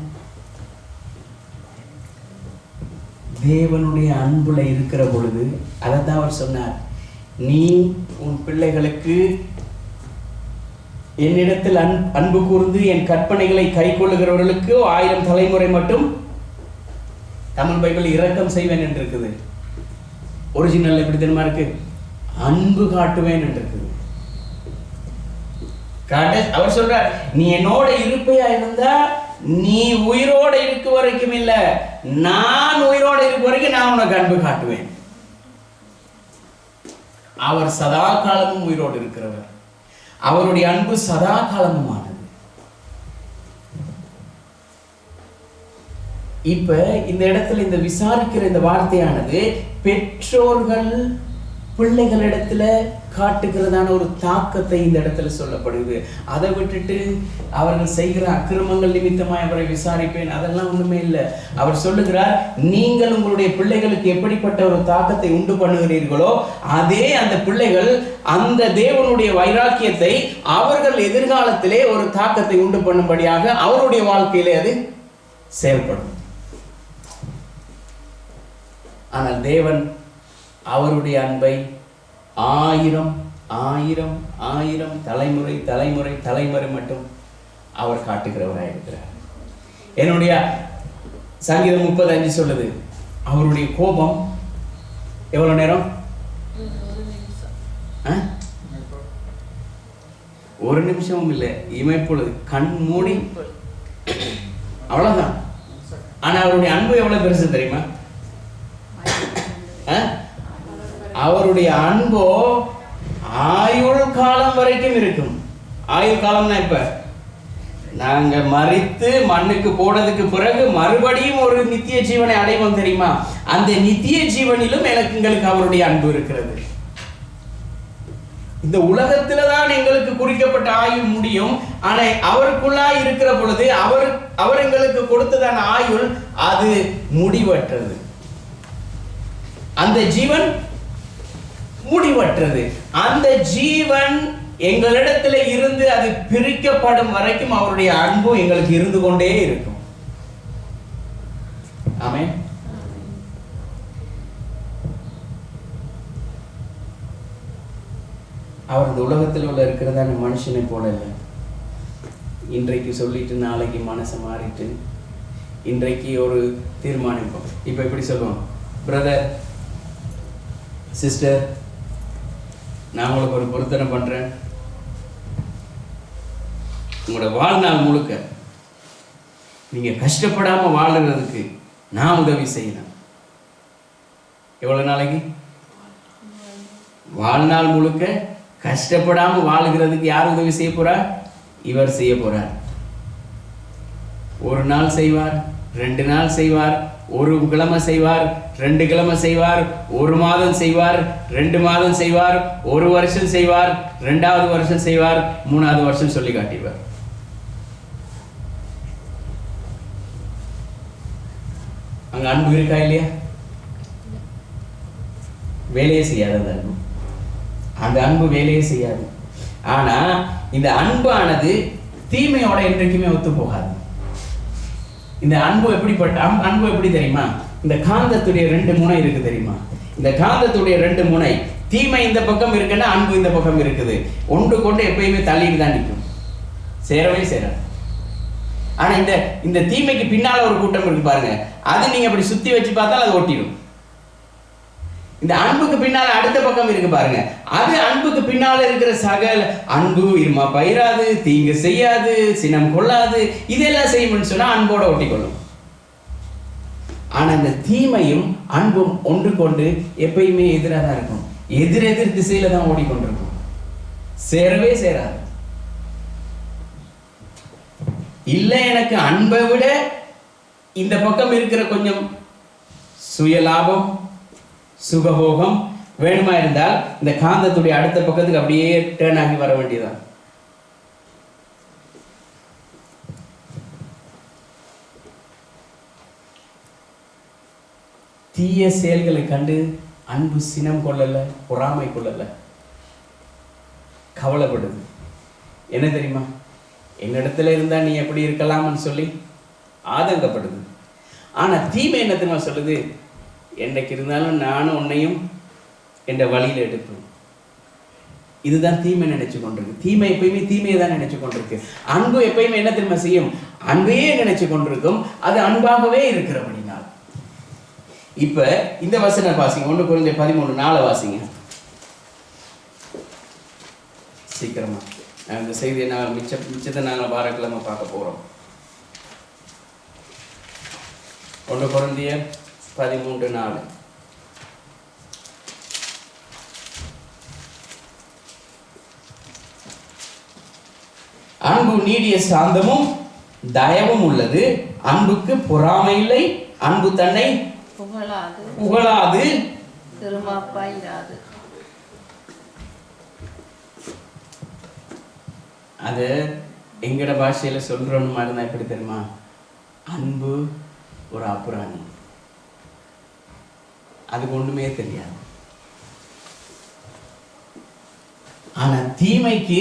தேவனுடைய அன்புல இருக்கிற பொழுது, அதைத்தான் அவர் சொன்னார், நீ உன் பிள்ளைகளுக்கு என்னிடத்தில் அன்பு கூர்ந்து என் கற்பனைகளை கை கொள்ளுகிறவர்களுக்கு 1000 தலைமுறை மட்டும், தமிழ் பைபிள் இரக்கம் செய்வேன் என்று இருக்குது. ஒரிஜினல் எப்படி தெரியுமா இருக்கு? அன்பு காட்டுவேன் என்று இருக்குது. அவர் சொல்றார், நீ என்னோட இருப்பையா இருந்தா நீ உயிரோட இருக்க வரைக்கும் இல்ல, நான் உயிரோட இருக்க வரைக்கும் நான் உனக்கு அன்பு காட்டுவேன். அவர் சதா காலமும் உயிரோடு இருக்கிறவர். அவருடைய அன்பு சதா காலமுமானது. இப்ப இந்த இடத்துல இந்த விசாரிக்கிற இந்த வார்த்தையானது பெற்றோர்கள் பிள்ளைகளிடத்துல காட்டுகிறதான ஒரு தாக்கத்தை இந்த இடத்துல சொல்லப்படுது. அதை விட்டுட்டு அவர்கள் செய்கிற அக்கிரமங்கள் நிமித்தமாய் அவரை விசாரிப்பேன், அதெல்லாம் ஒண்ணுமே இல்லை. அவர் சொல்லுகிறார், நீங்கள் உங்களுடைய பிள்ளைகளுக்கு எப்படிப்பட்ட ஒரு தாக்கத்தை உண்டு பண்ணுகிறீர்களோ அதே அந்த பிள்ளைகள் அந்த தேவனுடைய வைராக்கியத்தை அவர்கள் எதிர்காலத்திலே ஒரு தாக்கத்தை உண்டு பண்ணும்படியாக அவருடைய வாழ்க்கையிலே அது செயல்படும். ஆனால் தேவன் அவருடைய அன்பை 1000 1000 1000 தலைமுறை தலைமுறை தலைமுறை மட்டும் அவர் காட்டுகிறவராக இருக்கிறார். என்னுடைய சங்கீதம் 35 சொல்லுது, அவருடைய கோபம் எவ்வளவு நேரம்? ஒரு நிமிஷமும் இல்லை, இமைப்பொழுது, கண் மூடி, அவ்வளவுதான். ஆனா அவருடைய அன்பு எவ்வளவு பெருசு தெரியுமா? அவருடைய அன்போ ஆயுள் காலம் வரைக்கும் இருக்கும். ஆயுள் காலம்னா இப்ப நாங்க மரித்து மண்ணுக்கு போனதுக்கு பிறகு மறுபடியும் ஒரு நித்திய ஜீவனை அடைவோம் தெரியுமா? அந்த நித்திய ஜீவனிலும் எங்களுக்கு அவருடைய அன்பு இருக்கிறது. இந்த உலகத்துலதான் எங்களுக்கு குறிக்கப்பட்ட ஆயுள் முடியும். ஆனா அவருக்குள்ளா இருக்கிற பொழுது அவர் எங்களுக்கு கொடுத்ததான ஆயுள் அது முடிவற்றது. அந்த ஜீவன் முடிவற்றது. அந்த ஜீவன் எங்களிடத்துல இருந்து அது பிரிக்கப்படும் வரைக்கும் அவருடைய அன்பு எங்களுக்கு இருந்து கொண்டே இருக்கும். ஆமென். அவர் இந்த உலகத்தில் உள்ள இருக்கிறதான மனுஷனை போல இல்லை. இன்றைக்கு சொல்லிட்டு நாளைக்கு மனசை மாறிட்டு இன்றைக்கு ஒரு தீர்மானிப்போம். இப்போ எப்படி சொல்லுவோம், பிரதர் சிஸ்டர் நான் உங்களுக்கு ஒரு பொருத்தனை பண்றேன், உங்களோட வாழ்நாள் முழுக்க நீங்க கஷ்டப்படாம வாழுறதுக்கு நான் உதவி செய்யணும். எவ்வளவு நாளைக்கு? வாழ்நாள் முழுக்க கஷ்டப்படாம வாழுகிறதுக்கு யார் உதவி செய்ய போறார்? இவர் செய்ய போறார். ஒரு நாள் செய்வார், 2 நாள் செய்வார், ஒரு கிழமை செய்வார், 2 கிழமை செய்வார், 1 மாதம் செய்வார், 2 மாதம் செய்வார், 1 வருஷம் செய்வார், 2வது வருஷம் செய்வார், 3வது வருஷம் சொல்லி காட்டிடுவார். அங்க அன்பு இருக்கா இல்லையா? வேலையே செய்யாது அந்த அன்பு. அந்த அன்பு வேலையே செய்யாது. ஆனா இந்த அன்பானது தீமையோட என்றைக்குமே ஒத்து போகாது. இந்த அன்பு எப்படிப்பட்ட அன்பு எப்படி தெரியுமா? இந்த காந்தத்துடைய 2 முனை இருக்கு தெரியுமா? இந்த காந்தத்துடைய 2 முனை, தீமை இந்த பக்கம் இருக்குன்னா அன்பு இந்த பக்கம் இருக்குது. ஒன்று கொண்டு எப்பயுமே தள்ளிட்டு தான் நிற்கும், சேரவே சேராது. ஆனா இந்த தீமைக்கு பின்னால ஒரு கூட்டம் இருக்கு பாருங்க, அது நீங்க அப்படி சுத்தி வச்சு பார்த்தால் அது ஒட்டிடும். இந்த அன்புக்கு பின்னால அடுத்த பக்கம் இருக்கு பாருங்க, அது அன்புக்கு பின்னால இருக்கிற சகல அன்பு இருமா பயிராது, தீங்கு செய்யாது, சினம் கொள்ளாது, இதெல்லாம் செய்யும்னு சொன்னா அன்போட ஒட்டிக்கொள்ளும். ஆனா இந்த தீமையும் அன்பும் ஒன்று கொண்டு எப்பயுமே எதிராக தான் இருக்கும். எதிரெதிர் திசையில தான் ஓடிக்கொண்டிருக்கும், சேரவே சேராது. இல்ல எனக்கு அன்பை விட இந்த பக்கம் இருக்கிற கொஞ்சம் சுயலாபம் சுகபோகம் வேணுமா இருந்தால் இந்த காந்தத்துடைய அடுத்த பக்கத்துக்கு அப்படியே டேர்ன் ஆகி வர வேண்டியதான். தீய செயல்களை கண்டு அன்பு சினம் கொள்ளல, பொறாமை கொள்ளல, கவலைப்படுது. என்ன தெரியுமா? என்னிடத்துல இருந்தா நீ எப்படி இருக்கலாம்னு சொல்லி ஆதங்கப்படுது. ஆனா தீமை என்ன தெரியுமா சொல்லுது? என்னைக்கு இருந்தாலும் நானும் உன்னையும் என்ற வழியில எடுப்பேன். இதுதான் தீமை நினைச்சு கொண்டிருக்கு. தீமை எப்பயுமே தீமையை தான் நினைச்சு கொண்டிருக்கு. அன்பு எப்பயுமே என்ன தெரியுமா செய்யும்? அன்பையே நினைச்சு கொண்டிருக்கும். அது அன்பாகவே இருக்கிறபடினால். இப்ப இந்த வசனம் வாசிங்க, 1 கொரிந்தியர் 13:4 வாசிங்க சீக்கிரமா. இந்த செய்தியை நாங்கள் மிச்சத்தை நாங்கள் வாரக்கிழமை பார்க்க போறோம். 1 கொரிந்தியர் 13:4. அன்பு நீடிய சாந்தமும் தயவும் உள்ளது, அன்புக்கு பொறாமை இல்லை, அன்பு தன்னை புகழாது, திருமாப்பாயிராது. அது எங்கட பாஷையில சொல்றோன்னு மாதிரி தான். எப்படி தெரியுமா? அன்பு ஒரு அப்புறாணி, அதுக்கு ஒண்ணுமே தெரியாது. ஆனா தீமைக்கு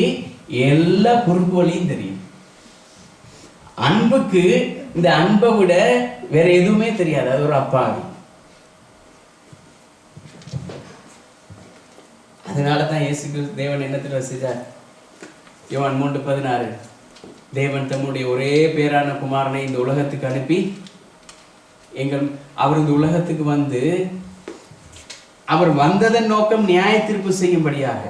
எல்லா குறுக்கு வழியும் தெரியும். அன்புக்கு இந்த அன்பை விட வேற எதுவுமே தெரியாது. அது ஒரு அப்பாவி. அதனால தான் இயேசு கிறிஸ்து தேவன் என்னத்தில் வசித்தார்? யோவான் 3:16 தேவன் தம்முடைய ஒரே பேரான குமாரனை இந்த உலகத்துக்கு அனுப்பி அவர் இந்த உலகத்துக்கு வந்து அவர் வந்ததன் நோக்கம் நியாய தீர்ப்பு செய்யும்படியாக.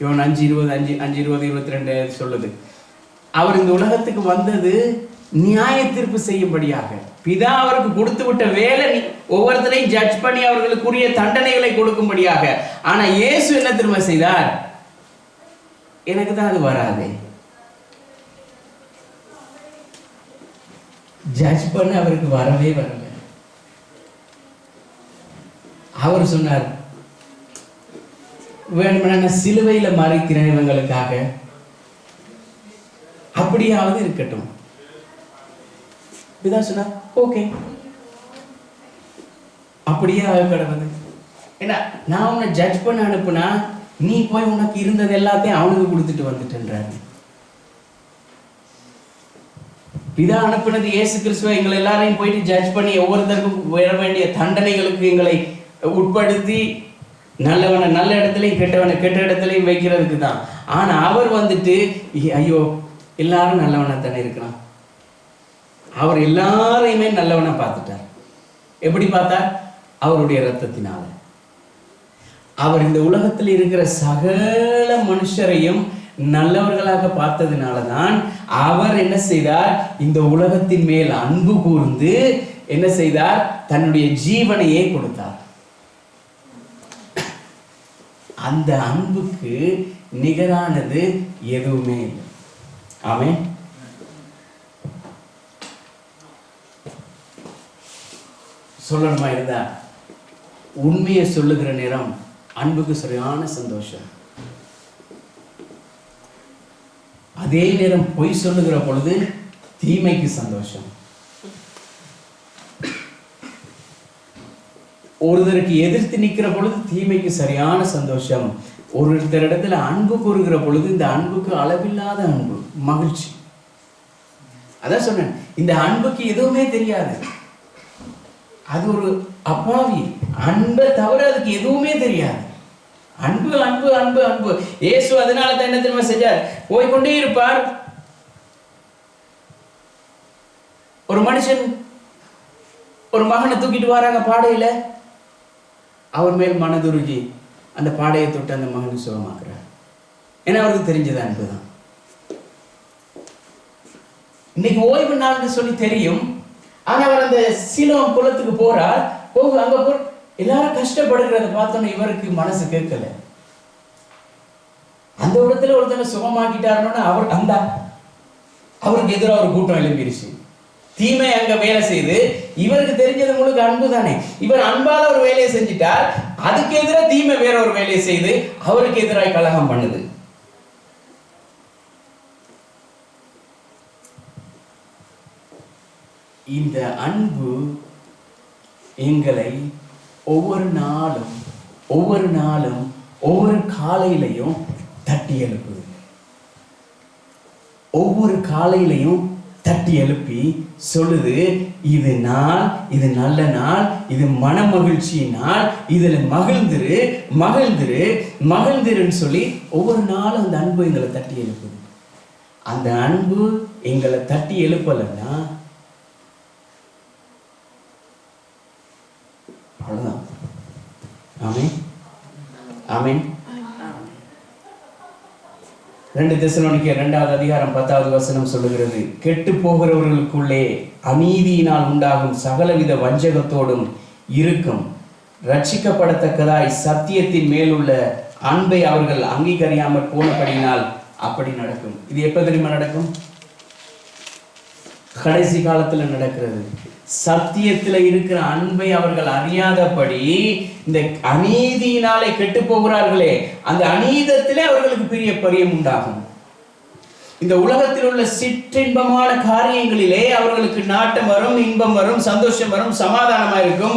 யோவான் 5:20 சொல்லுது. அவர் இந்த உலகத்துக்கு வந்தது நியாய தீர்ப்பு செய்யும்படியாக. பிதா அவருக்கு கொடுத்து விட்ட வேலை ஒவ்வொருத்தரையும் ஜட்ஜ் பண்ணி அவர்களுக்குரிய தண்டனைகளை கொடுக்கும்படியாக. ஆனா இயேசு என்ன திரும்ப செய்தார்? எனக்கு தான் அது வராதே, ஜட்ஜ் பண்ண அவருக்கு வரவே வரல. அவர் சொன்னார், வேணும்னா நான் சிலுவையில மறைக்கிறேன் இவங்களுக்காக, அப்படியாவது இருக்கட்டும். பிதா சொன்னார், ஓகே, அப்படியே ஆக கடவுது. ஏன்னா நான் உன்னை ஜட்ஜ் பண்ண அனுப்புனா நீ போய் உனக்கு இருந்தது எல்லாத்தையும் அவனுக்கு கொடுத்துட்டு வந்துட்டுன்றாரு. பிதா அனுப்பினது இயேசு கிறிஸ்துவ எங்களை எல்லாரையும் போயிட்டு ஜட்ஜ் பண்ணி ஒவ்வொருத்தருக்கும் வர வேண்டிய தண்டனைகளுக்கு எங்களை உட்படுத்தி நல்லவனை நல்ல இடத்துலையும் கெட்டவனை கெட்ட இடத்துலையும் வைக்கிறதுக்கு தான். ஆனா அவர் வந்துட்டு ஐயோ எல்லாரும் நல்லவனா தானே இருக்கிறான். அவர் எல்லாரையுமே நல்லவனா பார்த்துட்டார். எப்படி பார்த்தார்? அவருடைய இரத்தத்தினால. அவர் இந்த உலகத்தில் இருக்கிற சகல மனுஷரையும் நல்லவர்களாக பார்த்ததுனாலதான் அவர் என்ன செய்தார்? இந்த உலகத்தின் மேல் அன்பு கூர்ந்து என்ன செய்தார்? தன்னுடைய ஜீவனையே கொடுத்தார். அந்த அன்புக்கு நிகரானது எதுவுமே இல்லை. ஆமென். சொல்லணுமா இருந்தா உண்மையை சொல்லுகிற நேரம் அன்புக்கு சரியான சந்தோஷம். அதே நேரம் பொய் சொல்லுகிற பொழுது தீமைக்கு சந்தோஷம். ஒருத்தருக்கு எதிர்த்து நிற்கிற பொழுது தீமைக்கு சரியான சந்தோஷம். ஒருத்தரிடத்துல அன்பு கூறுகிற பொழுது இந்த அன்புக்கு அளவில்லாத அன்பு, மகிழ்ச்சி. அதான் சொன்னேன், இந்த அன்புக்கு எதுவுமே தெரியாது. அது ஒரு அப்பாவி. அன்பை தவிர அதுக்கு எதுவுமே தெரியாது. அன்பு அன்பு அன்பு அன்பு. இயேசு அதனால தான் என்ன தெரியுமா செஞ்சார்? போய்கொண்டே இருப்பார். ஒரு மனுஷன் ஒரு மகனை தூக்கிட்டு வராங்க பாடையில. அவர் மேல் மனதுருகி அந்த பாடையை தொட்டு அந்த மகனை சுகமாக்குறார். ஏன்னா அவருக்கு தெரிஞ்சது அன்புதான். இன்னைக்கு ஓய்வு நாள்னு சொல்லி தெரியும். ஆனா அவர் அந்த சீலோம் குளத்துக்கு போறார். அங்க போ எல்லாரும் கஷ்டப்படுகிறத பார்த்தோன்னு இவருக்கு மனசு கேட்கல. அந்த இடத்துல ஒருத்தனை சுகமாக்கிட்டாருன்னு அவருக்கு எதிராக ஒரு கூட்டம் எழும்பிருச்சு. தீமை அங்க வேலை செய்து இவருக்கு தெரிஞ்சது முழுக்க அன்பு தானே. இவர் அன்பால ஒரு வேலையை செஞ்சிட்டார். அதுக்கு எதிராக தீமை வேற ஒரு வேலையை செய்து அவருக்கு எதிராக கலகம் பண்ணுது. இந்த அன்பு எங்களை ஒவ்வொரு நாளும் ஒவ்வொரு காலையிலையும் தட்டி எழுப்புது. ஒவ்வொரு காலையிலையும் தட்டி எழுப்பி சொல்லுது, இது நாள், இது நல்ல நாள், இது மன மகிழ்ச்சி நாள், இதுல மகிழ்ந்துரு மகிழ்ந்துரு மகிழ்ந்துருன்னு சொல்லி ஒவ்வொரு நாளும் அந்த அன்பு எங்களை தட்டி எழுப்புது. அந்த அன்பு எங்களை தட்டி எழுப்பலைன்னா அவ்வளவுதான். ஆமென் ஆமென். 2 தெசலோனிக்கேயர் 2வது அதிகாரம் 10வது வசனம் சொல்லுகிறது, கெட்டு போகிறவர்களுக்குள்ளே அநீதியினால் உண்டாகும் சகலவித வஞ்சகத்தோடும் இருக்கும் ரட்சிக்கப்படத்தக்கதாய் சத்தியத்தின் மேலுள்ள அன்பை அவர்கள் அங்கீகரியாமல் போனபடியினால் அப்படி நடக்கும். இது எப்ப தெரியுமா நடக்கும்? கடைசி காலத்துல நடக்கிறது. சத்தியத்துல இருக்கிற அன்பை அவர்கள் அறியாதபடி இந்த அநீதியினாலே கெட்டு போகிறார்களே, அந்த அநீதத்திலே அவர்களுக்கு பெரிய பரியம் உண்டாகும். இந்த உலகத்தில் உள்ள சிற்றின்பமான காரியங்களிலே அவர்களுக்கு நாட்டம் வரும், இன்பம் வரும், சந்தோஷம் வரும், சமாதானமா இருக்கும்.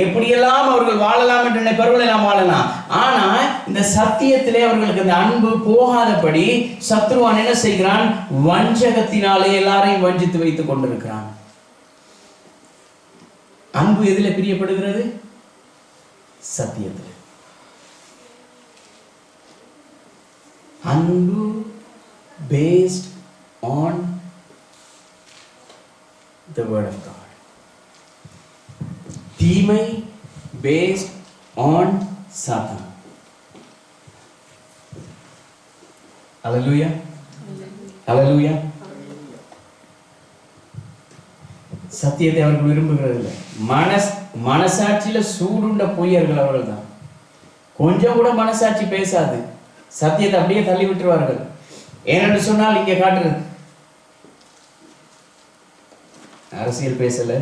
எப்படியெல்லாம் அவர்கள் வாழலாம் என்று நினைப்பவர்கள் எல்லாம் வாழலாம். ஆனா இந்த சத்தியத்திலே அவர்களுக்கு அந்த அன்பு போகாதபடி சத்ருவான் என்ன செய்கிறான்? வஞ்சகத்தினாலே எல்லாரையும் வஞ்சித்து வைத்துக் கொண்டிருக்கிறான். அன்பு எதில் பிரியப்படுகிறது? சத்தியத்தில். அன்பு based on the word of God. தீமை based on சாத்தான். Hallelujah. Hallelujah. சத்தியத்தை அவர்கள் விரும்புகிறதில்லை. மனசாட்சியில சூடுண்ட பொய்யர்கள் அவர்கள் தான். கொஞ்சம் கூட மனசாட்சி பேசாது, சத்தியத்தை அப்படியே தள்ளி விட்டுருவார்கள். ஏனென்று சொன்னால் இங்கே காட்டுறது அரசியல் பேசல,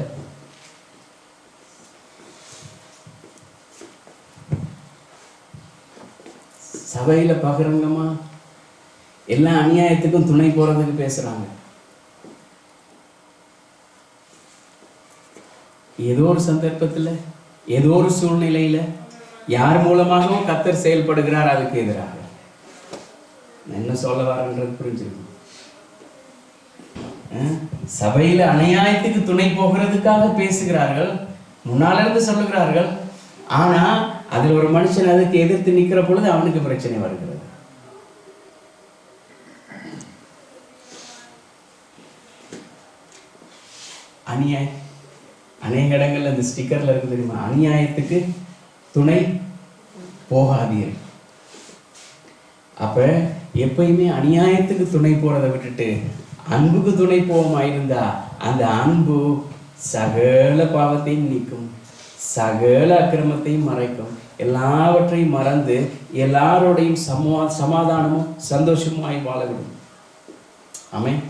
சபையில பகிரங்கமா எல்லா அநியாயத்துக்கும் துணை போறதுக்கு பேசுறாங்க. ஏதோ ஒரு சந்தர்ப்பத்தில் ஏதோ ஒரு சூழ்நிலையில யார் மூலமாகவும் கர்த்தர் செயல்படுகிறார், அதுக்கு எதிராக என்ன சொல்ல வரன்றது புரிஞ்சிருக்கும். சபையில அநியாயத்துக்கு துணை போகிறதுக்காக பேசுகிறார்கள், முன்னால இருந்து சொல்லுகிறார்கள். ஆனா அதுல ஒரு மனுஷன் அதுக்கு எதிர்த்து நிக்கிற பொழுது அவனுக்கு பிரச்சனை வருகிறது. அநேக இடங்கள்ல அந்த ஸ்டிக்கர்ல இருக்கு தெரியுமா, அநியாயத்துக்கு துணை போகாதீர்கள். அப்ப எப்பயுமே அநியாயத்துக்கு துணை போறதை விட்டுட்டு அன்புக்கு துணை போவோமா இருந்தா அந்த அன்பு சகல பாவத்தையும் நீக்கும், சகல அக்கிரமத்தையும் மறைக்கும், எல்லாவற்றையும் மறந்து எல்லாரோடையும் சமாதானமும் சந்தோஷமாய் வாழ விடும். ஆமென்.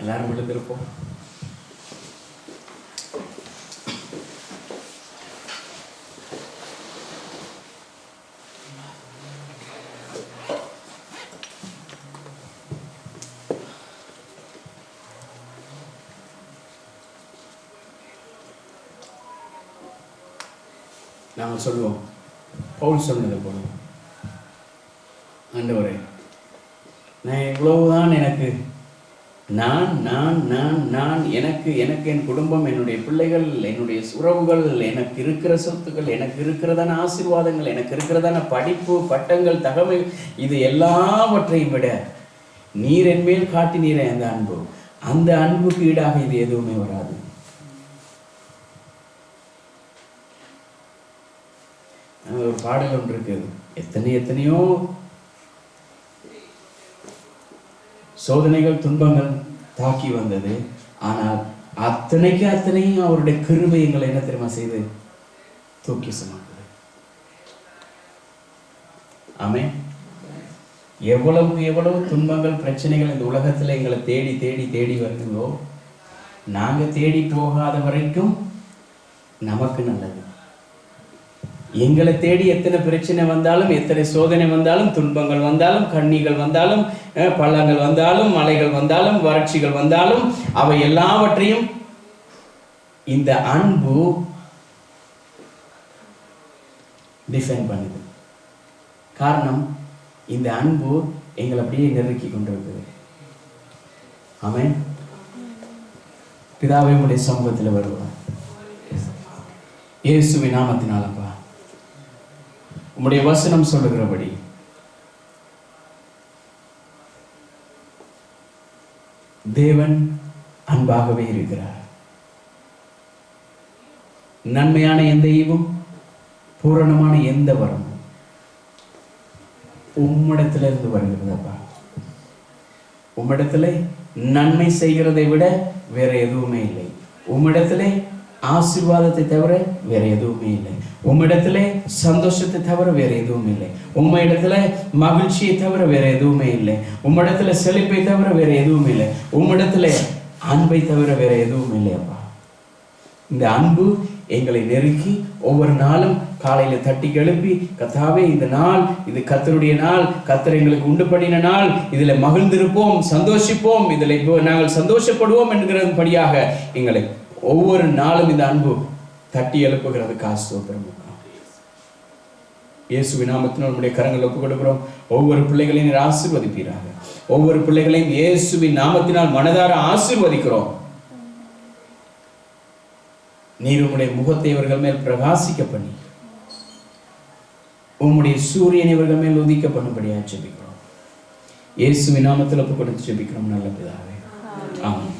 எல்லாரும் விழுந்திருப்போம். நாங்கள் சொல்லுவோம், பவுல் சொன்னது போல, ஆண்டவரே நான் எவ்வளவுதான் எனக்கு நான் நான் நான் நான் எனக்கு எனக்கு என் குடும்பம், என்னுடைய பிள்ளைகள், என்னுடைய உறவுகள், எனக்கு இருக்கிற சொத்துக்கள், எனக்கு இருக்கிறதான ஆசீர்வாதங்கள், எனக்கு இருக்கிறதான படிப்பு, பட்டங்கள், தகமை, இது எல்லாவற்றையும் விட நீர் என் மேல் காட்டினீரே அந்த அன்பு, அந்த அன்புக்கு ஈடாக இது எதுவுமே வராது. ஒரு பாடல் ஒன்று இருக்குது, எத்தனையோ சோதனைகள் துன்பங்கள் தாக்கி வந்தது, ஆனால் அத்தனையும் அவருடைய கிருபை எங்களை என்ன தெரியுமா செய்து தூக்கி சுமக்குது. ஆமென். எவ்வளவு துன்பங்கள் பிரச்சனைகள் இந்த உலகத்துல எங்களை தேடி தேடி தேடி வருகிறதோ, நாங்க தேடி போகாத வரைக்கும் நமக்கு நல்லது. எங்களை தேடி எத்தனை பிரச்சனை வந்தாலும், எத்தனை சோதனை வந்தாலும், துன்பங்கள் வந்தாலும், கண்ணிகள் வந்தாலும், பள்ளங்கள் வந்தாலும், மலைகள் வந்தாலும், வறட்சிகள் வந்தாலும், அவை எல்லாவற்றையும் இந்த அன்பு டிஃபைன் பண்ணுது. காரணம், இந்த அன்பு எங்களை அப்படியே நெருக்கி கொண்டிருக்குது. ஆமென். பிதாவே உம்முடைய சமூகத்தில் வருவார் இயேசுவின் நாமத்தினாலப்பா. உம்முடைய வசனம் சொல்லுகிறபடி தேவன் அன்பாகவே இருக்கிறார். நன்மையான எந்த ஈவும், பூரணமான எந்த வரமும் உம்மிடத்திலிருந்து வருகிறதப்பா. உம்மிடத்திலே நன்மை செய்கிறதை விட வேற எதுவுமே இல்லை. உம்மிடத்திலே ஆசீர்வாதத்தை தவிர வேற எதுவுமே இல்லை. உம்மிடத்திலே சந்தோஷத்தை தவிர வேற எதுவும் இல்லை. உம்மிடத்துல மகிழ்ச்சியை தவிர வேற எதுவுமே இல்லை. உம்மிடத்துல செழிப்பை தவிர வேற எதுவும் இல்லை. உம்மிடத்துல அன்பை தவிர வேற எதுவும் இல்லையப்பா. இந்த அன்பு எங்களை நெருக்கி ஒவ்வொரு நாளும் காலையில தட்டி எழுப்பி, கர்த்தாவே இந்த நாள் இது கர்த்தருடைய நாள், கர்த்தர் எங்களுக்கு உண்டு பண்ணின நாள், இதுல மகிழ்ந்திருப்போம், சந்தோஷிப்போம், இதுல நாங்கள் சந்தோஷப்படுவோம் என்கிறபடியாக எங்களை ஒவ்வொரு நாளும் இந்த அன்பு தட்டி எழுப்புகிறதுக்காக ஸ்தோத்திரம். இயேசுவின் நாமத்தினால் நம்முடைய கரங்கள் ஒப்புக் கொடுக்கிறோம். ஒவ்வொரு பிள்ளைகளையும் நீர் ஆசீர்வதிப்பீராக. ஒவ்வொரு பிள்ளைகளையும் இயேசுவின் நாமத்தினால் மனதார ஆசீர்வதிக்கிறோம். நீர் உம்முடைய முகத்தை இவர்கள் மேல் பிரகாசிக்க பண்ணி உம்முடைய சூரியன் இவர்கள் மேல் உதிக்கப்படும்படியாக ஜெபிக்கிறோம். இயேசுவின் நாமத்தில் ஒப்பு கொடுத்து ஜெபிக்கிறோம் நல்ல பிதாவே. ஆமென்.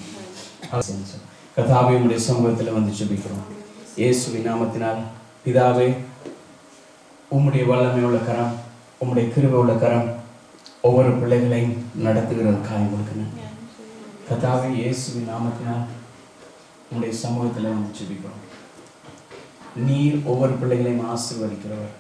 கர்த்தாவே உம்முடைய சமூகத்தில் வந்து ஜெபிக்கிறோம் இயேசுவின் நாமத்தினால். பிதாவே, உம்முடைய வல்லமை உள்ள கரம், உம்முடைய கிருபை உள்ள கரம் ஒவ்வொரு பிள்ளைகளையும் நடத்துகிறதுக்காக உங்களுக்கு நன்றி. கர்த்தாவே, இயேசுவின் நாமத்தினால் உம்முடைய சமூகத்தில் வந்து ஜெபிக்கிறோம். நீர் ஒவ்வொரு பிள்ளைகளையும் ஆசீர்வதிக்கிறவர்.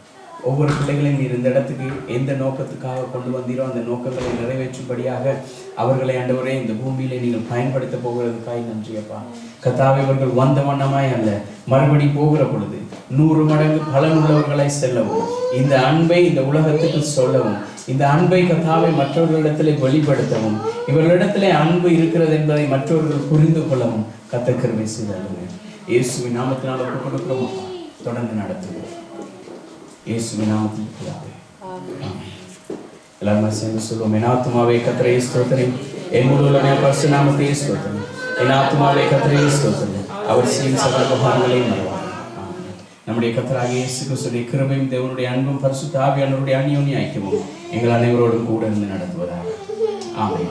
ஒவ்வொரு பிள்ளைகளையும் நீர் இந்த இடத்துக்கு எந்த நோக்கத்துக்காக கொண்டு வந்தீரோ அந்த நோக்கங்களை நிறைவேற்றும்படியாக அவர்களை ஆண்டவரே இந்த பூமியிலே நீங்கள் பயன்படுத்த போகிறதுக்காக நன்றி அப்பா. கர்த்தாவே, இவர்கள் வந்த வண்ணமாய் அல்ல, மறுபடி போகிற பொழுது 100 மடங்கு பலனுள்ளவர்களை செல்லவும், இந்த அன்பை இந்த உலகத்துக்கு சொல்லவும், இந்த அன்பை கர்த்தாவை மற்றவர்களிடத்திலே வெளிப்படுத்தவும், இவர்களிடத்திலே அன்பு இருக்கிறது என்பதை மற்றவர்கள் புரிந்து கொள்ளவும் கர்த்தர் கிருபை செய்தார்கள். இயேசுவின் நாமத்தினால் ஒப்புக் கொடுக்கிறோம். தொடர்ந்து நடத்துவோம் இயேசுவின் நாமத்தில் பிதாவே. ஆமென். எல்லாரும் சேர்ந்து சொல்லுவோம். என் ஆத்துமாவே கர்த்தரை ஸ்தோத்திரி, என் முழு உள்ளமே பரிசுத்த நாமத்தை ஸ்தோத்திரி. என் ஆத்துமாவே கர்த்தரை ஸ்தோத்திரி, அவர் செய்யும் சகல உபகாரங்களையும் மறவாதே. ஆமென். நம்முடைய கர்த்தராகிய இயேசு கிறிஸ்துவின் கிருபையும் தேவனுடைய அன்பும் பரிசுத்த ஆவியானவருடைய அந்யோன்ய ஐக்கியமும் எங்கள் அனைவரோடும் கூட இருந்து நடத்துவதாக. ஆமென்.